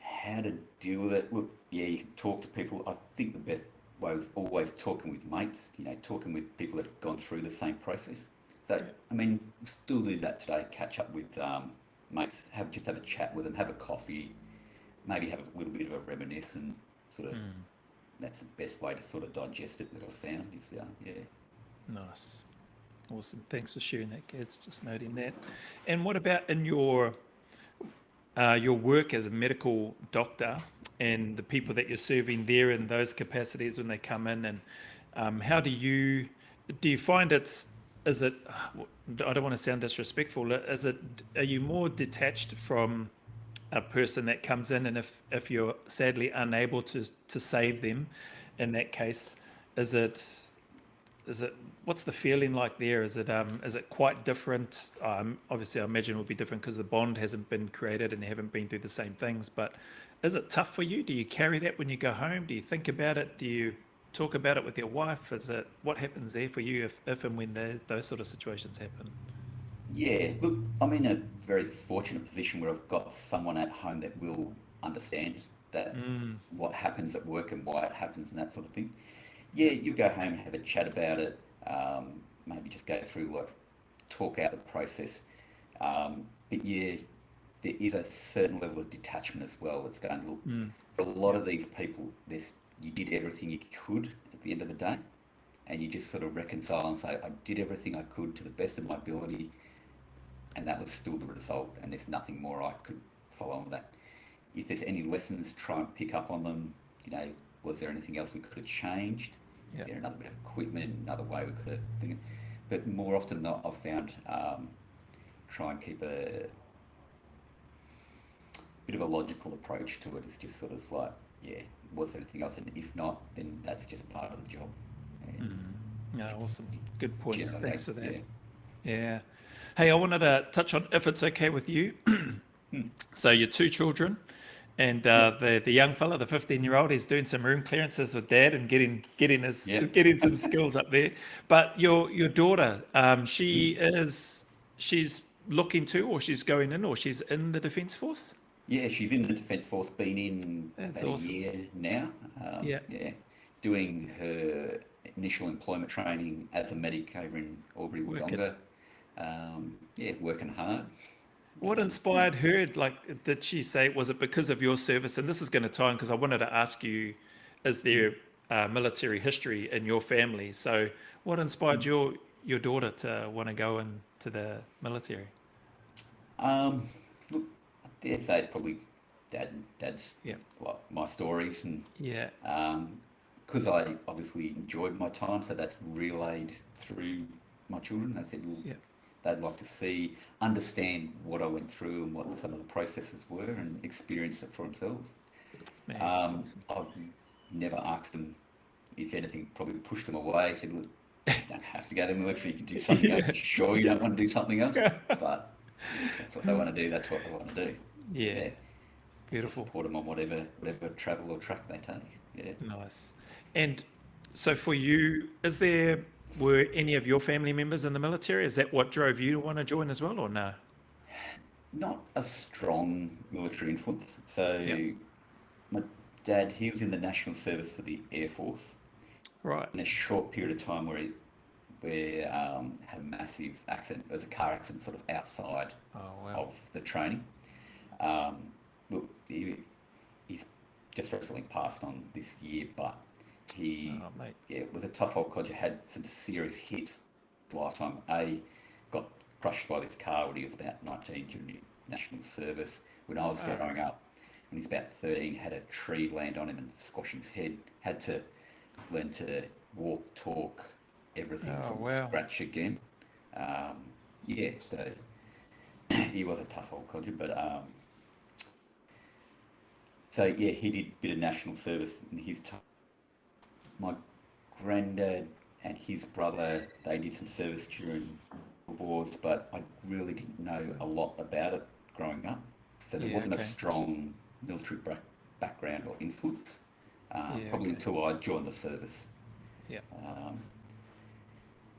how to deal with it? Look, yeah, you can talk to people. I think the best way was always talking with mates. Talking with people that have gone through the same process. So, I mean, still do that today. Catch up with mates. Have a chat with them. Have a coffee. Maybe have a little bit of a reminisce and sort of. That's the best way to sort of digest it that I've found. Is yeah. Nice. Awesome. Thanks for sharing that, Gads. Just noting that. And what about in your work as a medical doctor and the people that you're serving there in those capacities when they come in, and how do you find is it, I don't want to sound disrespectful, are you more detached from a person that comes in, and if you're sadly unable to save them in that case, is it what's the feeling like there? Is it quite different? Obviously I imagine it will be different because the bond hasn't been created and you haven't been through the same things, but is it tough for you? Do you carry that when you go home? Do you think about it? Do you talk about it with your wife? What happens there for you if and when those sort of situations happen? Yeah, look, I'm in a very fortunate position where I've got someone at home that will understand that what happens at work and why it happens and that sort of thing. Yeah, you go home, have a chat about it, maybe just go through, like, talk out the process. But yeah, there is a certain level of detachment as well. It's going, look, for a lot of these people, you did everything you could at the end of the day, and you just sort of reconcile and say, I did everything I could to the best of my ability, and that was still the result, and there's nothing more I could follow on with that. If there's any lessons, try and pick up on them. Was there anything else we could have changed? Is there another bit of equipment, another way we could have done it? But more often than not, I've found try and keep a bit of a logical approach to it. It's just sort of like, yeah, was there anything else? And if not, then that's just part of the job. And Yeah, awesome. Good points. generally, Thanks for that. yeah. Yeah. Hey, I wanted to touch on, if it's okay with you. So your two children, and the young fella, the 15-year-old, he's doing some room clearances with dad and getting some skills up there. But your daughter, she's looking to, or she's going in, or she's in the Defence Force. Yeah, she's in the Defence Force, been in That's about awesome. a year now. Yeah. Yeah, doing her initial employment training as a medic over in Albury Working. Wodonga. Yeah, working hard. What inspired her? Like, did she say, was it because of your service? And this is going to tie in because I wanted to ask you, is there military history in your family? So what inspired your daughter to want to go into the military? Look, I dare say probably dad's Yeah. like my stories, and Yeah. because I obviously enjoyed my time, so that's relayed through my children. They said, well, Yeah. they'd like to understand what I went through and what some of the processes were, and experience it for themselves. Man, awesome. I've never asked them, if anything, probably pushed them away. Said, look, you don't have to go to the military. You can do something else. Sure, you don't want to do something else, but if that's what they want to do. That's what they want to do. Yeah. Yeah, Beautiful. support them on whatever travel or track they take. Yeah. Nice. And so for you, were any of your family members in the military? Is that what drove you to want to join as well, or no? Not a strong military influence. So Yeah. my dad, he was in the National Service for the Air Force Right. in a short period of time where had a massive accident. It was a car accident sort of outside Oh, wow. of the training. Look, he's just recently passed on this year, but he, Oh, mate. yeah, was a tough old codger, had some serious hits his lifetime. Got crushed by this car when he was about 19 during the National Service. When I was growing up, when he was about 13, had a tree land on him and squash his head. Had to learn to walk, talk, everything Oh, from wow. scratch again. Yeah, so he was a tough old codger, but so yeah, he did a bit of national service in his time. My granddad and his brother, they did some service during the wars, but I really didn't know a lot about it growing up. So there Yeah, wasn't a okay. strong military background or influence, Yeah, probably okay. until I joined the service. Yeah.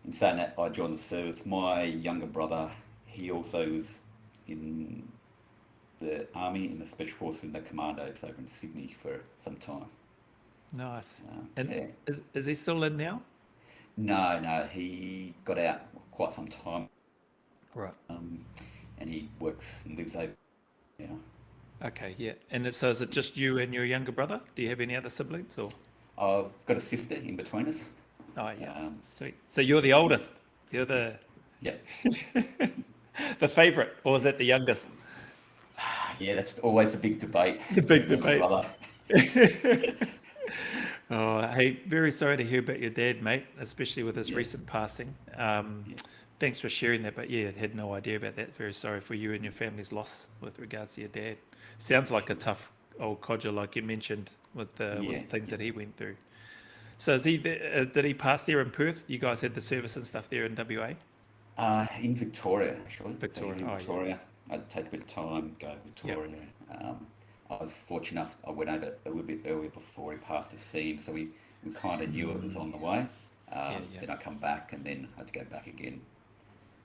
In saying that, I joined the service. My younger brother, he also was in the Army in the Special Forces and the Commandos over in Sydney for some time. Nice. And Yeah. is he still in now? No, he got out quite some time, Right. and he works and lives over now. Okay, yeah. And so is it just you and your younger brother? Do you have any other siblings or? I've got a sister in between us. Oh, yeah. Um, Sweet. So you're the oldest. You're the yeah, the favorite, or is that the youngest? yeah, that's always the big debate The big with my debate. brother. Oh, hey, very sorry to hear about your dad, mate, especially with his Yeah, recent passing. yeah, Thanks for sharing that, but yeah, had no idea about that. Very sorry for you and your family's loss with regards to your dad. Sounds like a tough old codger, like you mentioned, with the yeah, things yeah. that he went through. So is he? Did he pass there in Perth? You guys had the service and stuff there in WA, In Victoria, actually. So he's Victoria. in Oh yeah, Victoria. I'd take a bit of time, go to yep, Victoria. I was fortunate enough, I went over a little bit earlier before he passed to see him, so we kind of knew it was on the way. yeah, yeah. Then I come back and then I had to go back again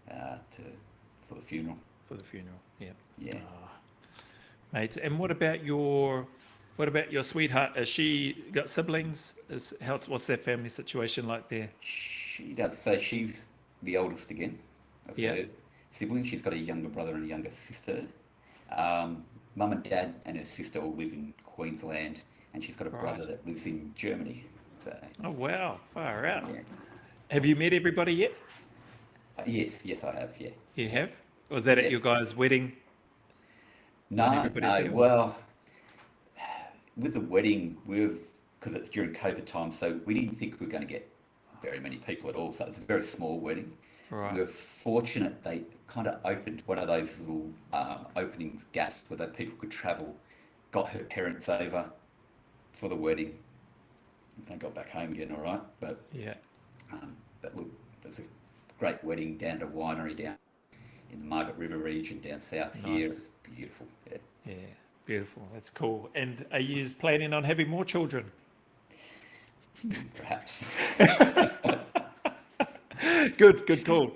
to for the funeral. For the funeral, yeah. Yeah. Oh, mate, and what about your sweetheart? Has she got siblings? What's their family situation like there? She does. So she's the oldest again of Yeah. her siblings. She's got a younger brother and a younger sister. Um, Mum and dad and her sister all live in Queensland, and she's got a Right. brother that lives in Germany. So, Oh wow, far out. yeah. Have you met everybody yet? Yes, I have. Yeah, You have? Was that at yeah. your guys' wedding when No, everybody's no. there? Well, with the wedding, because it's during COVID time, so we didn't think we were going to get very many people at all. So it's a very small wedding. We Right. were fortunate they kind of opened one of those little openings gaps where that people could travel. Got her parents over for the wedding. They got back home again, all right. Yeah. But look, it was a great wedding down to a winery down in the Margaret River region down south here. Nice. It's beautiful. Yeah. Yeah. Beautiful. That's cool. And are you planning on having more children? Perhaps. Good call.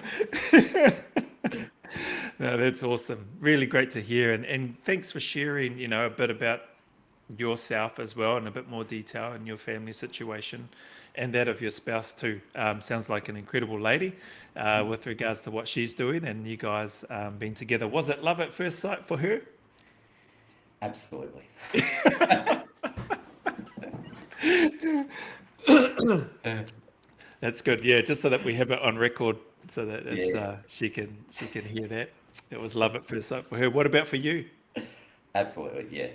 No, that's awesome. Really great to hear. And thanks for sharing, a bit about yourself as well in a bit more detail and your family situation and that of your spouse too. Sounds like an incredible lady with regards to what she's doing and you guys being together. Was it love at first sight for her? Absolutely. That's good. Yeah, just so that we have it on record so that it's Yeah, she can hear that. It was love at first sight for her. What about for you? absolutely. Yeah.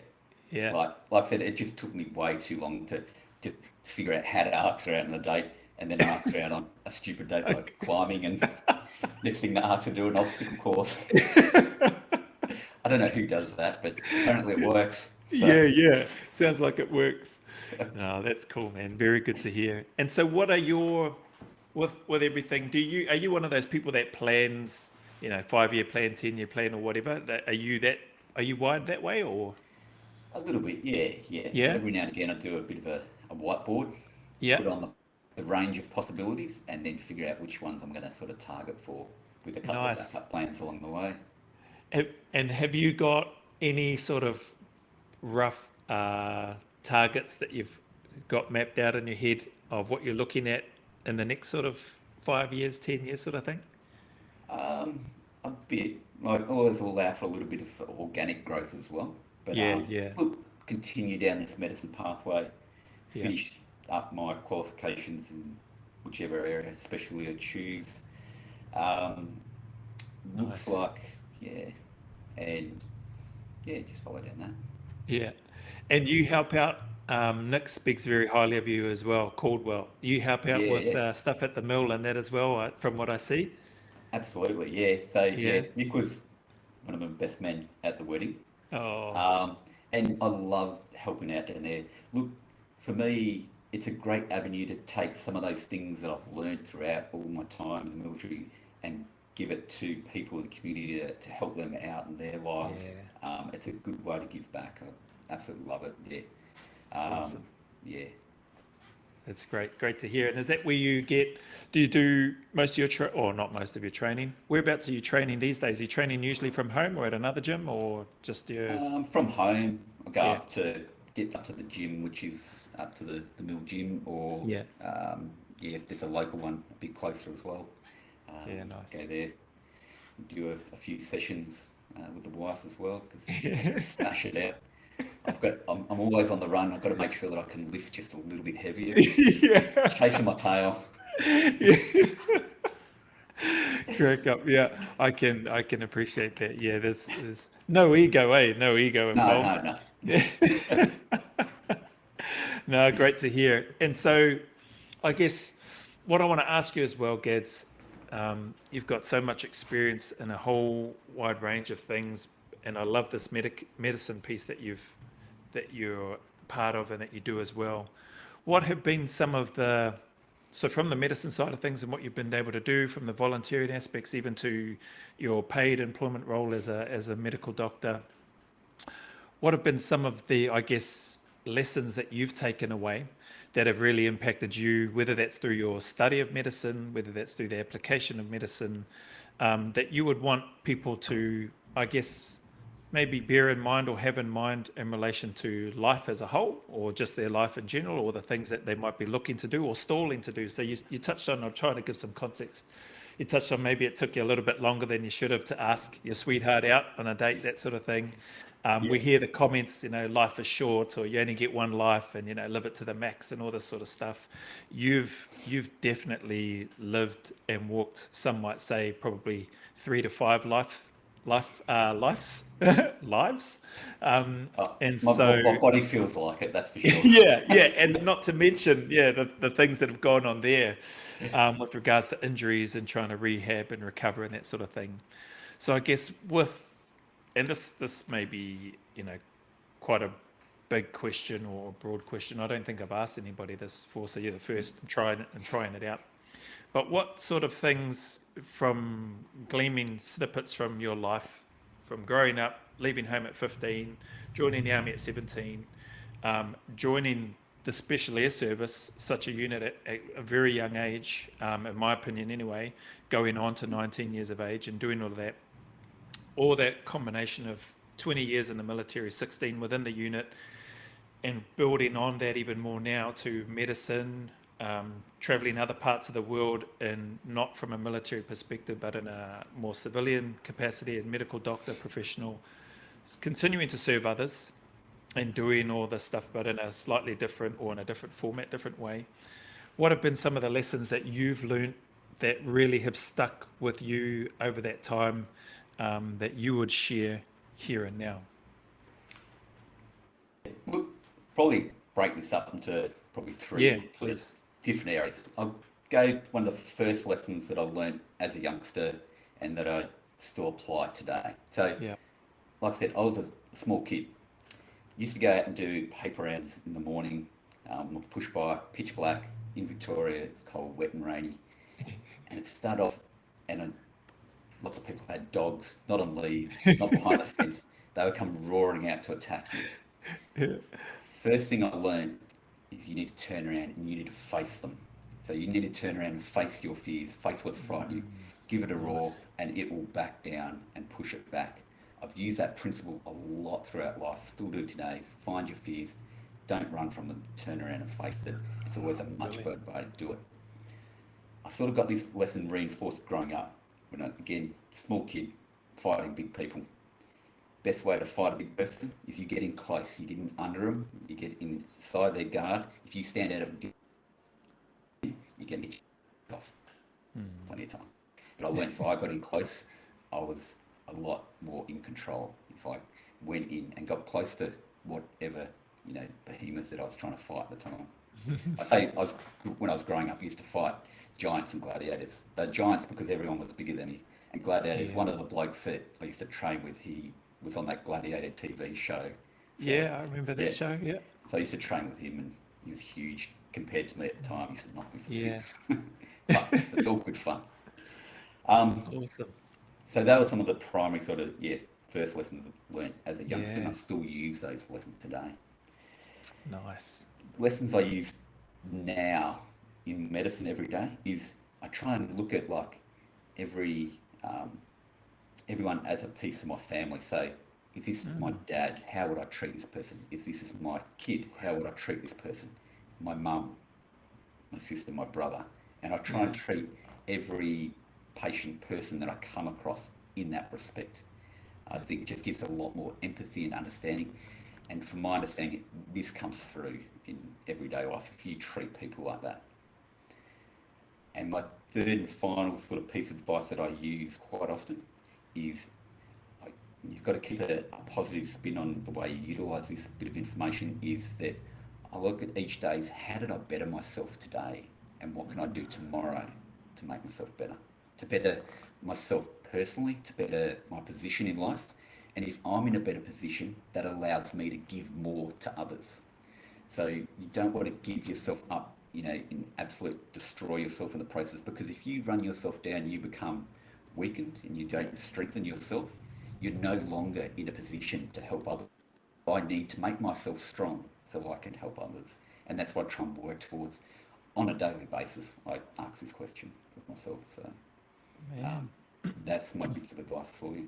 Yeah. Like I said, it just took me way too long to just figure out how to ask her out on a date, and then ask her out on a stupid date like climbing, and next thing to ask her to do an obstacle course. I don't know who does that, but apparently it works. So, Yeah. Sounds like it works. No, that's cool, man. Very good to hear. And so what are your with everything, are you one of those people that plans, 5-year plan, 10-year plan or whatever? Are you wired that way or a little bit, yeah, yeah. yeah? Every now and again, I do a bit of a whiteboard, Yeah. put on the range of possibilities, and then figure out which ones I'm going to sort of target for with a couple of Nice. backup plans along the way. And have you got any sort of rough targets that you've got mapped out in your head of what you're looking at in the next sort of 5 years, 10 years sort of thing? A bit, like always allow for a little bit of organic growth as well. But Yeah. look, continue down this medicine pathway, Yeah. finish up my qualifications in whichever area, especially I choose. Um, Looks Nice. like, yeah, and yeah, just follow down that. Yeah. And you help out, Nick speaks very highly of you as well, Caldwell. You help out Yeah, with yeah, stuff at the mill and that as well, from what I see. absolutely, yeah. So yeah, Yeah. Nick was one of my best men at the wedding. Oh, Um, and I love helping out down there. Look, for me, it's a great avenue to take some of those things that I've learned throughout all my time in the military and give it to people in the community to help them out in their lives. yeah. It's a good way to give back. I absolutely love it. Yeah. Um, Awesome. yeah. It's great to hear. And is that where you get, do you do most of your, or not most of your training? Whereabouts are you training these days? Are you training usually from home or at another gym, or just your, From home, I go yeah, get up to the gym, which is up to the mill gym, or yeah, yeah, if there's a local one, a bit closer as well. yeah, Go nice. there, do a few sessions with the wife as well, because she wants to smash it out. I'm always on the run. I've got to make sure that I can lift just a little bit heavier because Yeah. chasing my tail. Yeah. Crack up. Yeah, I can appreciate that. Yeah, there's no ego, no ego No, involved. no, no. Yeah. No, great to hear. And so, I guess what I want to ask you as well, Gads, you've got so much experience in a whole wide range of things, and I love this medicine piece that you're part of and that you do as well. What have been some of the, so from the medicine side of things and what you've been able to do, from the volunteering aspects even to your paid employment role as a medical doctor, what have been some of the, I guess, lessons that you've taken away that have really impacted you, whether that's through your study of medicine, whether that's through the application of medicine, that you would want people to, I guess, maybe bear in mind or have in mind in relation to life as a whole, or just their life in general, or the things that they might be looking to do or stalling to do? So you touched on, I'm trying to give some context. You touched on maybe it took you a little bit longer than you should have to ask your sweetheart out on a date, that sort of thing. We Yeah. hear the comments, life is short, or you only get one life, and live it to the max, and all this sort of stuff. You've definitely lived and walked. Some might say probably 3 to 5 lives, lives, and so My body feels like it, that's for sure. yeah, and not to mention the things that have gone on there, with regards to injuries and trying to rehab and recover and that sort of thing. So I guess and this may be, quite a big question or a broad question. I don't think I've asked anybody this before, so you're the first. I'm trying it out. But what sort of things, from gleaming snippets from your life, from growing up, leaving home at 15, joining the army at 17, joining the Special Air Service, such a unit at a very young age, in my opinion anyway, going on to 19 years of age and doing all that combination of 20 years in the military, 16 within the unit, and building on that even more now to medicine, traveling other parts of the world, and not from a military perspective, but in a more civilian capacity, and medical doctor, professional, continuing to serve others and doing all this stuff, but in a slightly different, or in a different format, different way. What have been some of the lessons that you've learned that really have stuck with you over that time, that you would share here and now? Look, probably break this up into probably Yeah, three sort of please. different areas. I'll go one of the first lessons that I learned as a youngster and that I still apply today. So, Yeah. like I said, I was a small kid. Used to go out and do paper rounds in the morning, push by, pitch black in Victoria. It's cold, wet, and rainy. And it started off, and lots of people had dogs, not on leads, not behind the fence. They would come roaring out to attack you. Yeah. First thing I learned is you need to turn around and you need to face them. So you need to turn around and face your fears, face what's frightening you, give it a roar, Nice. and it will back down and push it back. I've used that principle a lot throughout life, still do today. Find your fears, don't run from them, turn around and face it. It's always a much Brilliant. better way to do it. I sort of got this lesson reinforced growing up. When I, again, small kid, fighting big people. Best way to fight a big person is you get in close, you get in under them, you get inside their guard. If you stand out of a you get hit off plenty of time. But I learned if I got in close, I was a lot more in control. If I went in and got close to whatever, behemoth that I was trying to fight at the time. I say when I was growing up, I used to fight giants and gladiators. They're giants because everyone was bigger than me. And gladiators, Yeah. one of the blokes that I used to train with, he was on that Gladiator TV show. For, Yeah, I remember yeah. that show. Yeah. So I used to train with him, and he was huge compared to me at the time. He used to knock me for Yeah. six. But it's all good fun. Um, Awesome. so that was some of the primary sort of, first lessons I learnt as a youngster, and Yeah. I still use those lessons today. Nice. Lessons I use now in medicine every day is I try and look at like every everyone as a piece of my family. So, is this my dad? How would I treat this person? Is this my kid? How would I treat this person? My mum, my sister, my brother, and I try Yeah. and treat every patient person that I come across in that respect. I think it just gives a lot more empathy and understanding. And from my understanding, this comes through in everyday life if you treat people like that. And my third and final sort of piece of advice that I use quite often is like, you've got to keep a positive spin on the way you utilise this bit of information. Is that I look at each day as how did I better myself today, and what can I do tomorrow to make myself better, to better myself personally, to better my position in life, and if I'm in a better position, that allows me to give more to others. So you don't want to give yourself up, in absolute destroy yourself in the process, because if you run yourself down, you become weakened and you don't strengthen yourself, you're no longer in a position to help others. I need to make myself strong so I can help others. And that's what I try and work towards on a daily basis. I ask this question of myself. So Man, um, that's my bits of advice for you.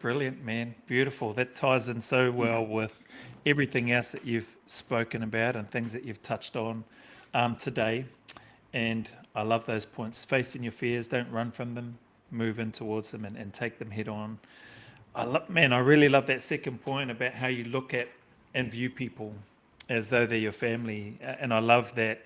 brilliant, man. Beautiful. That ties in so well with everything else that you've spoken about and things that you've touched on today. And I love those points. Facing your fears, don't run from them, move in towards them and take them head on. I really love that second point about how you look at and view people as though they're your family. And I love that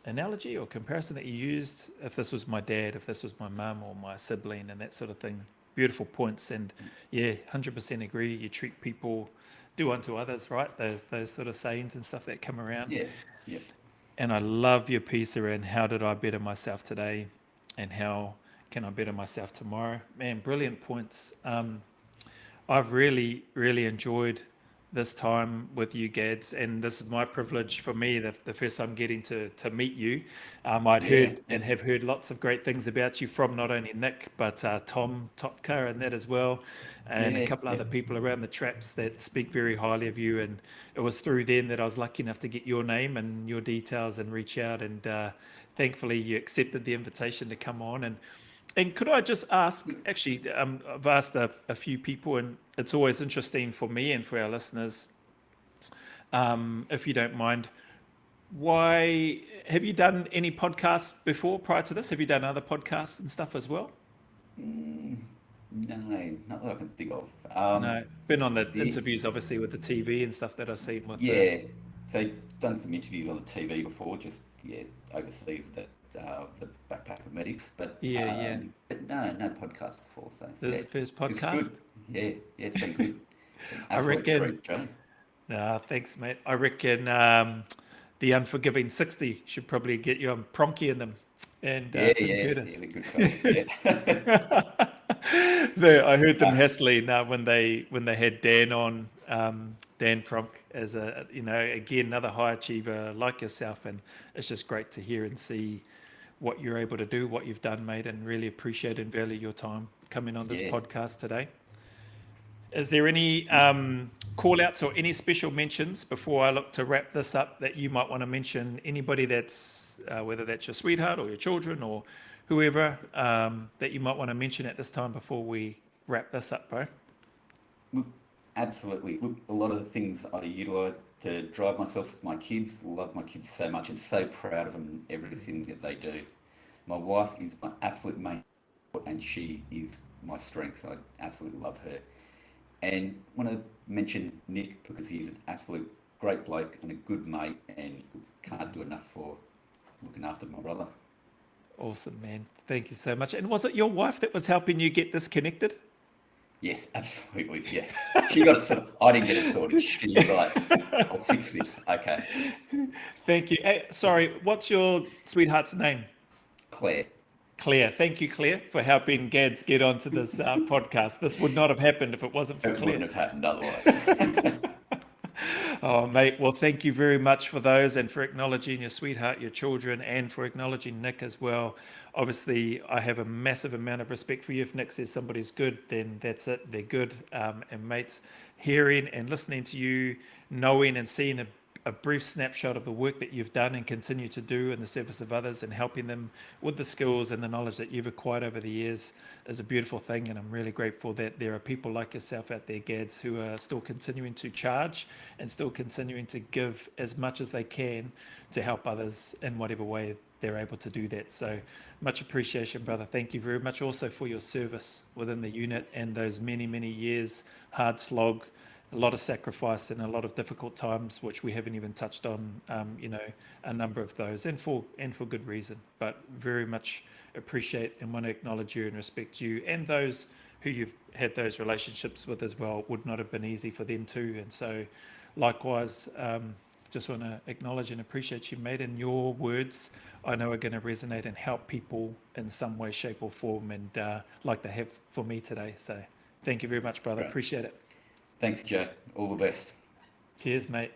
analogy or comparison that you used. If this was my dad, if this was my mum or my sibling, and that sort of thing. Beautiful points. And yeah, 100% agree. You treat people, do unto others, right? Those sort of sayings and stuff that come around. Yeah, yeah, And I love your piece around how did I better myself today and how can I better myself tomorrow? Man, brilliant points. I've really, really enjoyed this time with you, Gads, and this is my privilege for me, the first time getting to meet you. I'd yeah, heard yeah, and have heard lots of great things about you from not only Nick, but Tom Topka and that as well, and a yeah, couple yeah. other people around the traps that speak very highly of you. And it was through them that I was lucky enough to get your name and your details and reach out. And thankfully, you accepted the invitation to come on. And could I just ask, actually, I've asked a few people, and it's always interesting for me and for our listeners, if you don't mind, why have you done any podcasts before prior to this? Have you done other podcasts and stuff as well? Mm, no, not that I can think of. No, been on the The interviews, obviously, with the TV and stuff that I've seen with the. Yeah, so done some interviews on the TV before, just yeah, overseas with the backpacker medics, Yeah, yeah. but no podcast before. So This yeah, is the first it's podcast. good. Yeah, yeah, it's been good. An I absolute reckon. treat, Joe. Thanks, mate. I reckon the Unforgiving 60 should probably get you on Pronky in them and Yeah, Tim yeah, yeah, Curtis. they're good fellas. Yeah, I heard them uh, hassling when they had Dan on, Dan Pronk as again another high achiever like yourself, and it's just great to hear and see what you're able to do, what you've done, mate, and really appreciate and value your time coming on this yeah. podcast today. Is there any call outs or any special mentions before I look to wrap this up that you might want to mention? Anybody that's, whether that's your sweetheart or your children or whoever, that you might want to mention at this time before we wrap this up, bro? Look, absolutely. Look, a lot of the things I utilise to drive myself with my kids. Love my kids so much and so proud of them and everything that they do. My wife is my absolute main, and she is my strength. I absolutely love her. And want to mention Nick because he's an absolute great bloke and a good mate, and can't do enough for looking after my brother. Awesome, man. Thank you so much. And was it your wife that was helping you get this connected? Yes, absolutely, yes. She got it sorted. I didn't get it sorted. She's like, I'll fix this. Okay. Thank you. Hey, sorry, what's your sweetheart's name? Claire. Claire. Thank you, Claire, for helping Gads get onto this podcast. This would not have happened if it wasn't for It Claire. wouldn't have happened otherwise. Oh, mate. Well, thank you very much for those and for acknowledging your sweetheart, your children, and for acknowledging Nick as well. Obviously, I have a massive amount of respect for you. If Nick says somebody's good, then that's it. They're good. And mates, hearing and listening to you, knowing and seeing a brief snapshot of the work that you've done and continue to do in the service of others and helping them with the skills and the knowledge that you've acquired over the years is a beautiful thing. And I'm really grateful that there are people like yourself out there, Gads, who are still continuing to charge and still continuing to give as much as they can to help others in whatever way they're able to do that. So much appreciation, brother. Thank you very much also for your service within the unit and those many, many years, hard slog, a lot of sacrifice and a lot of difficult times, which we haven't even touched on, a number of those, and for good reason. But very much appreciate and want to acknowledge you and respect you and those who you've had those relationships with as well. Would not have been easy for them too. And so likewise, just want to acknowledge and appreciate you, mate. And your words, I know, are going to resonate and help people in some way, shape or form, and like they have for me today. So thank you very much, brother. Appreciate it. Thanks, Joe. All the best. Cheers, mate.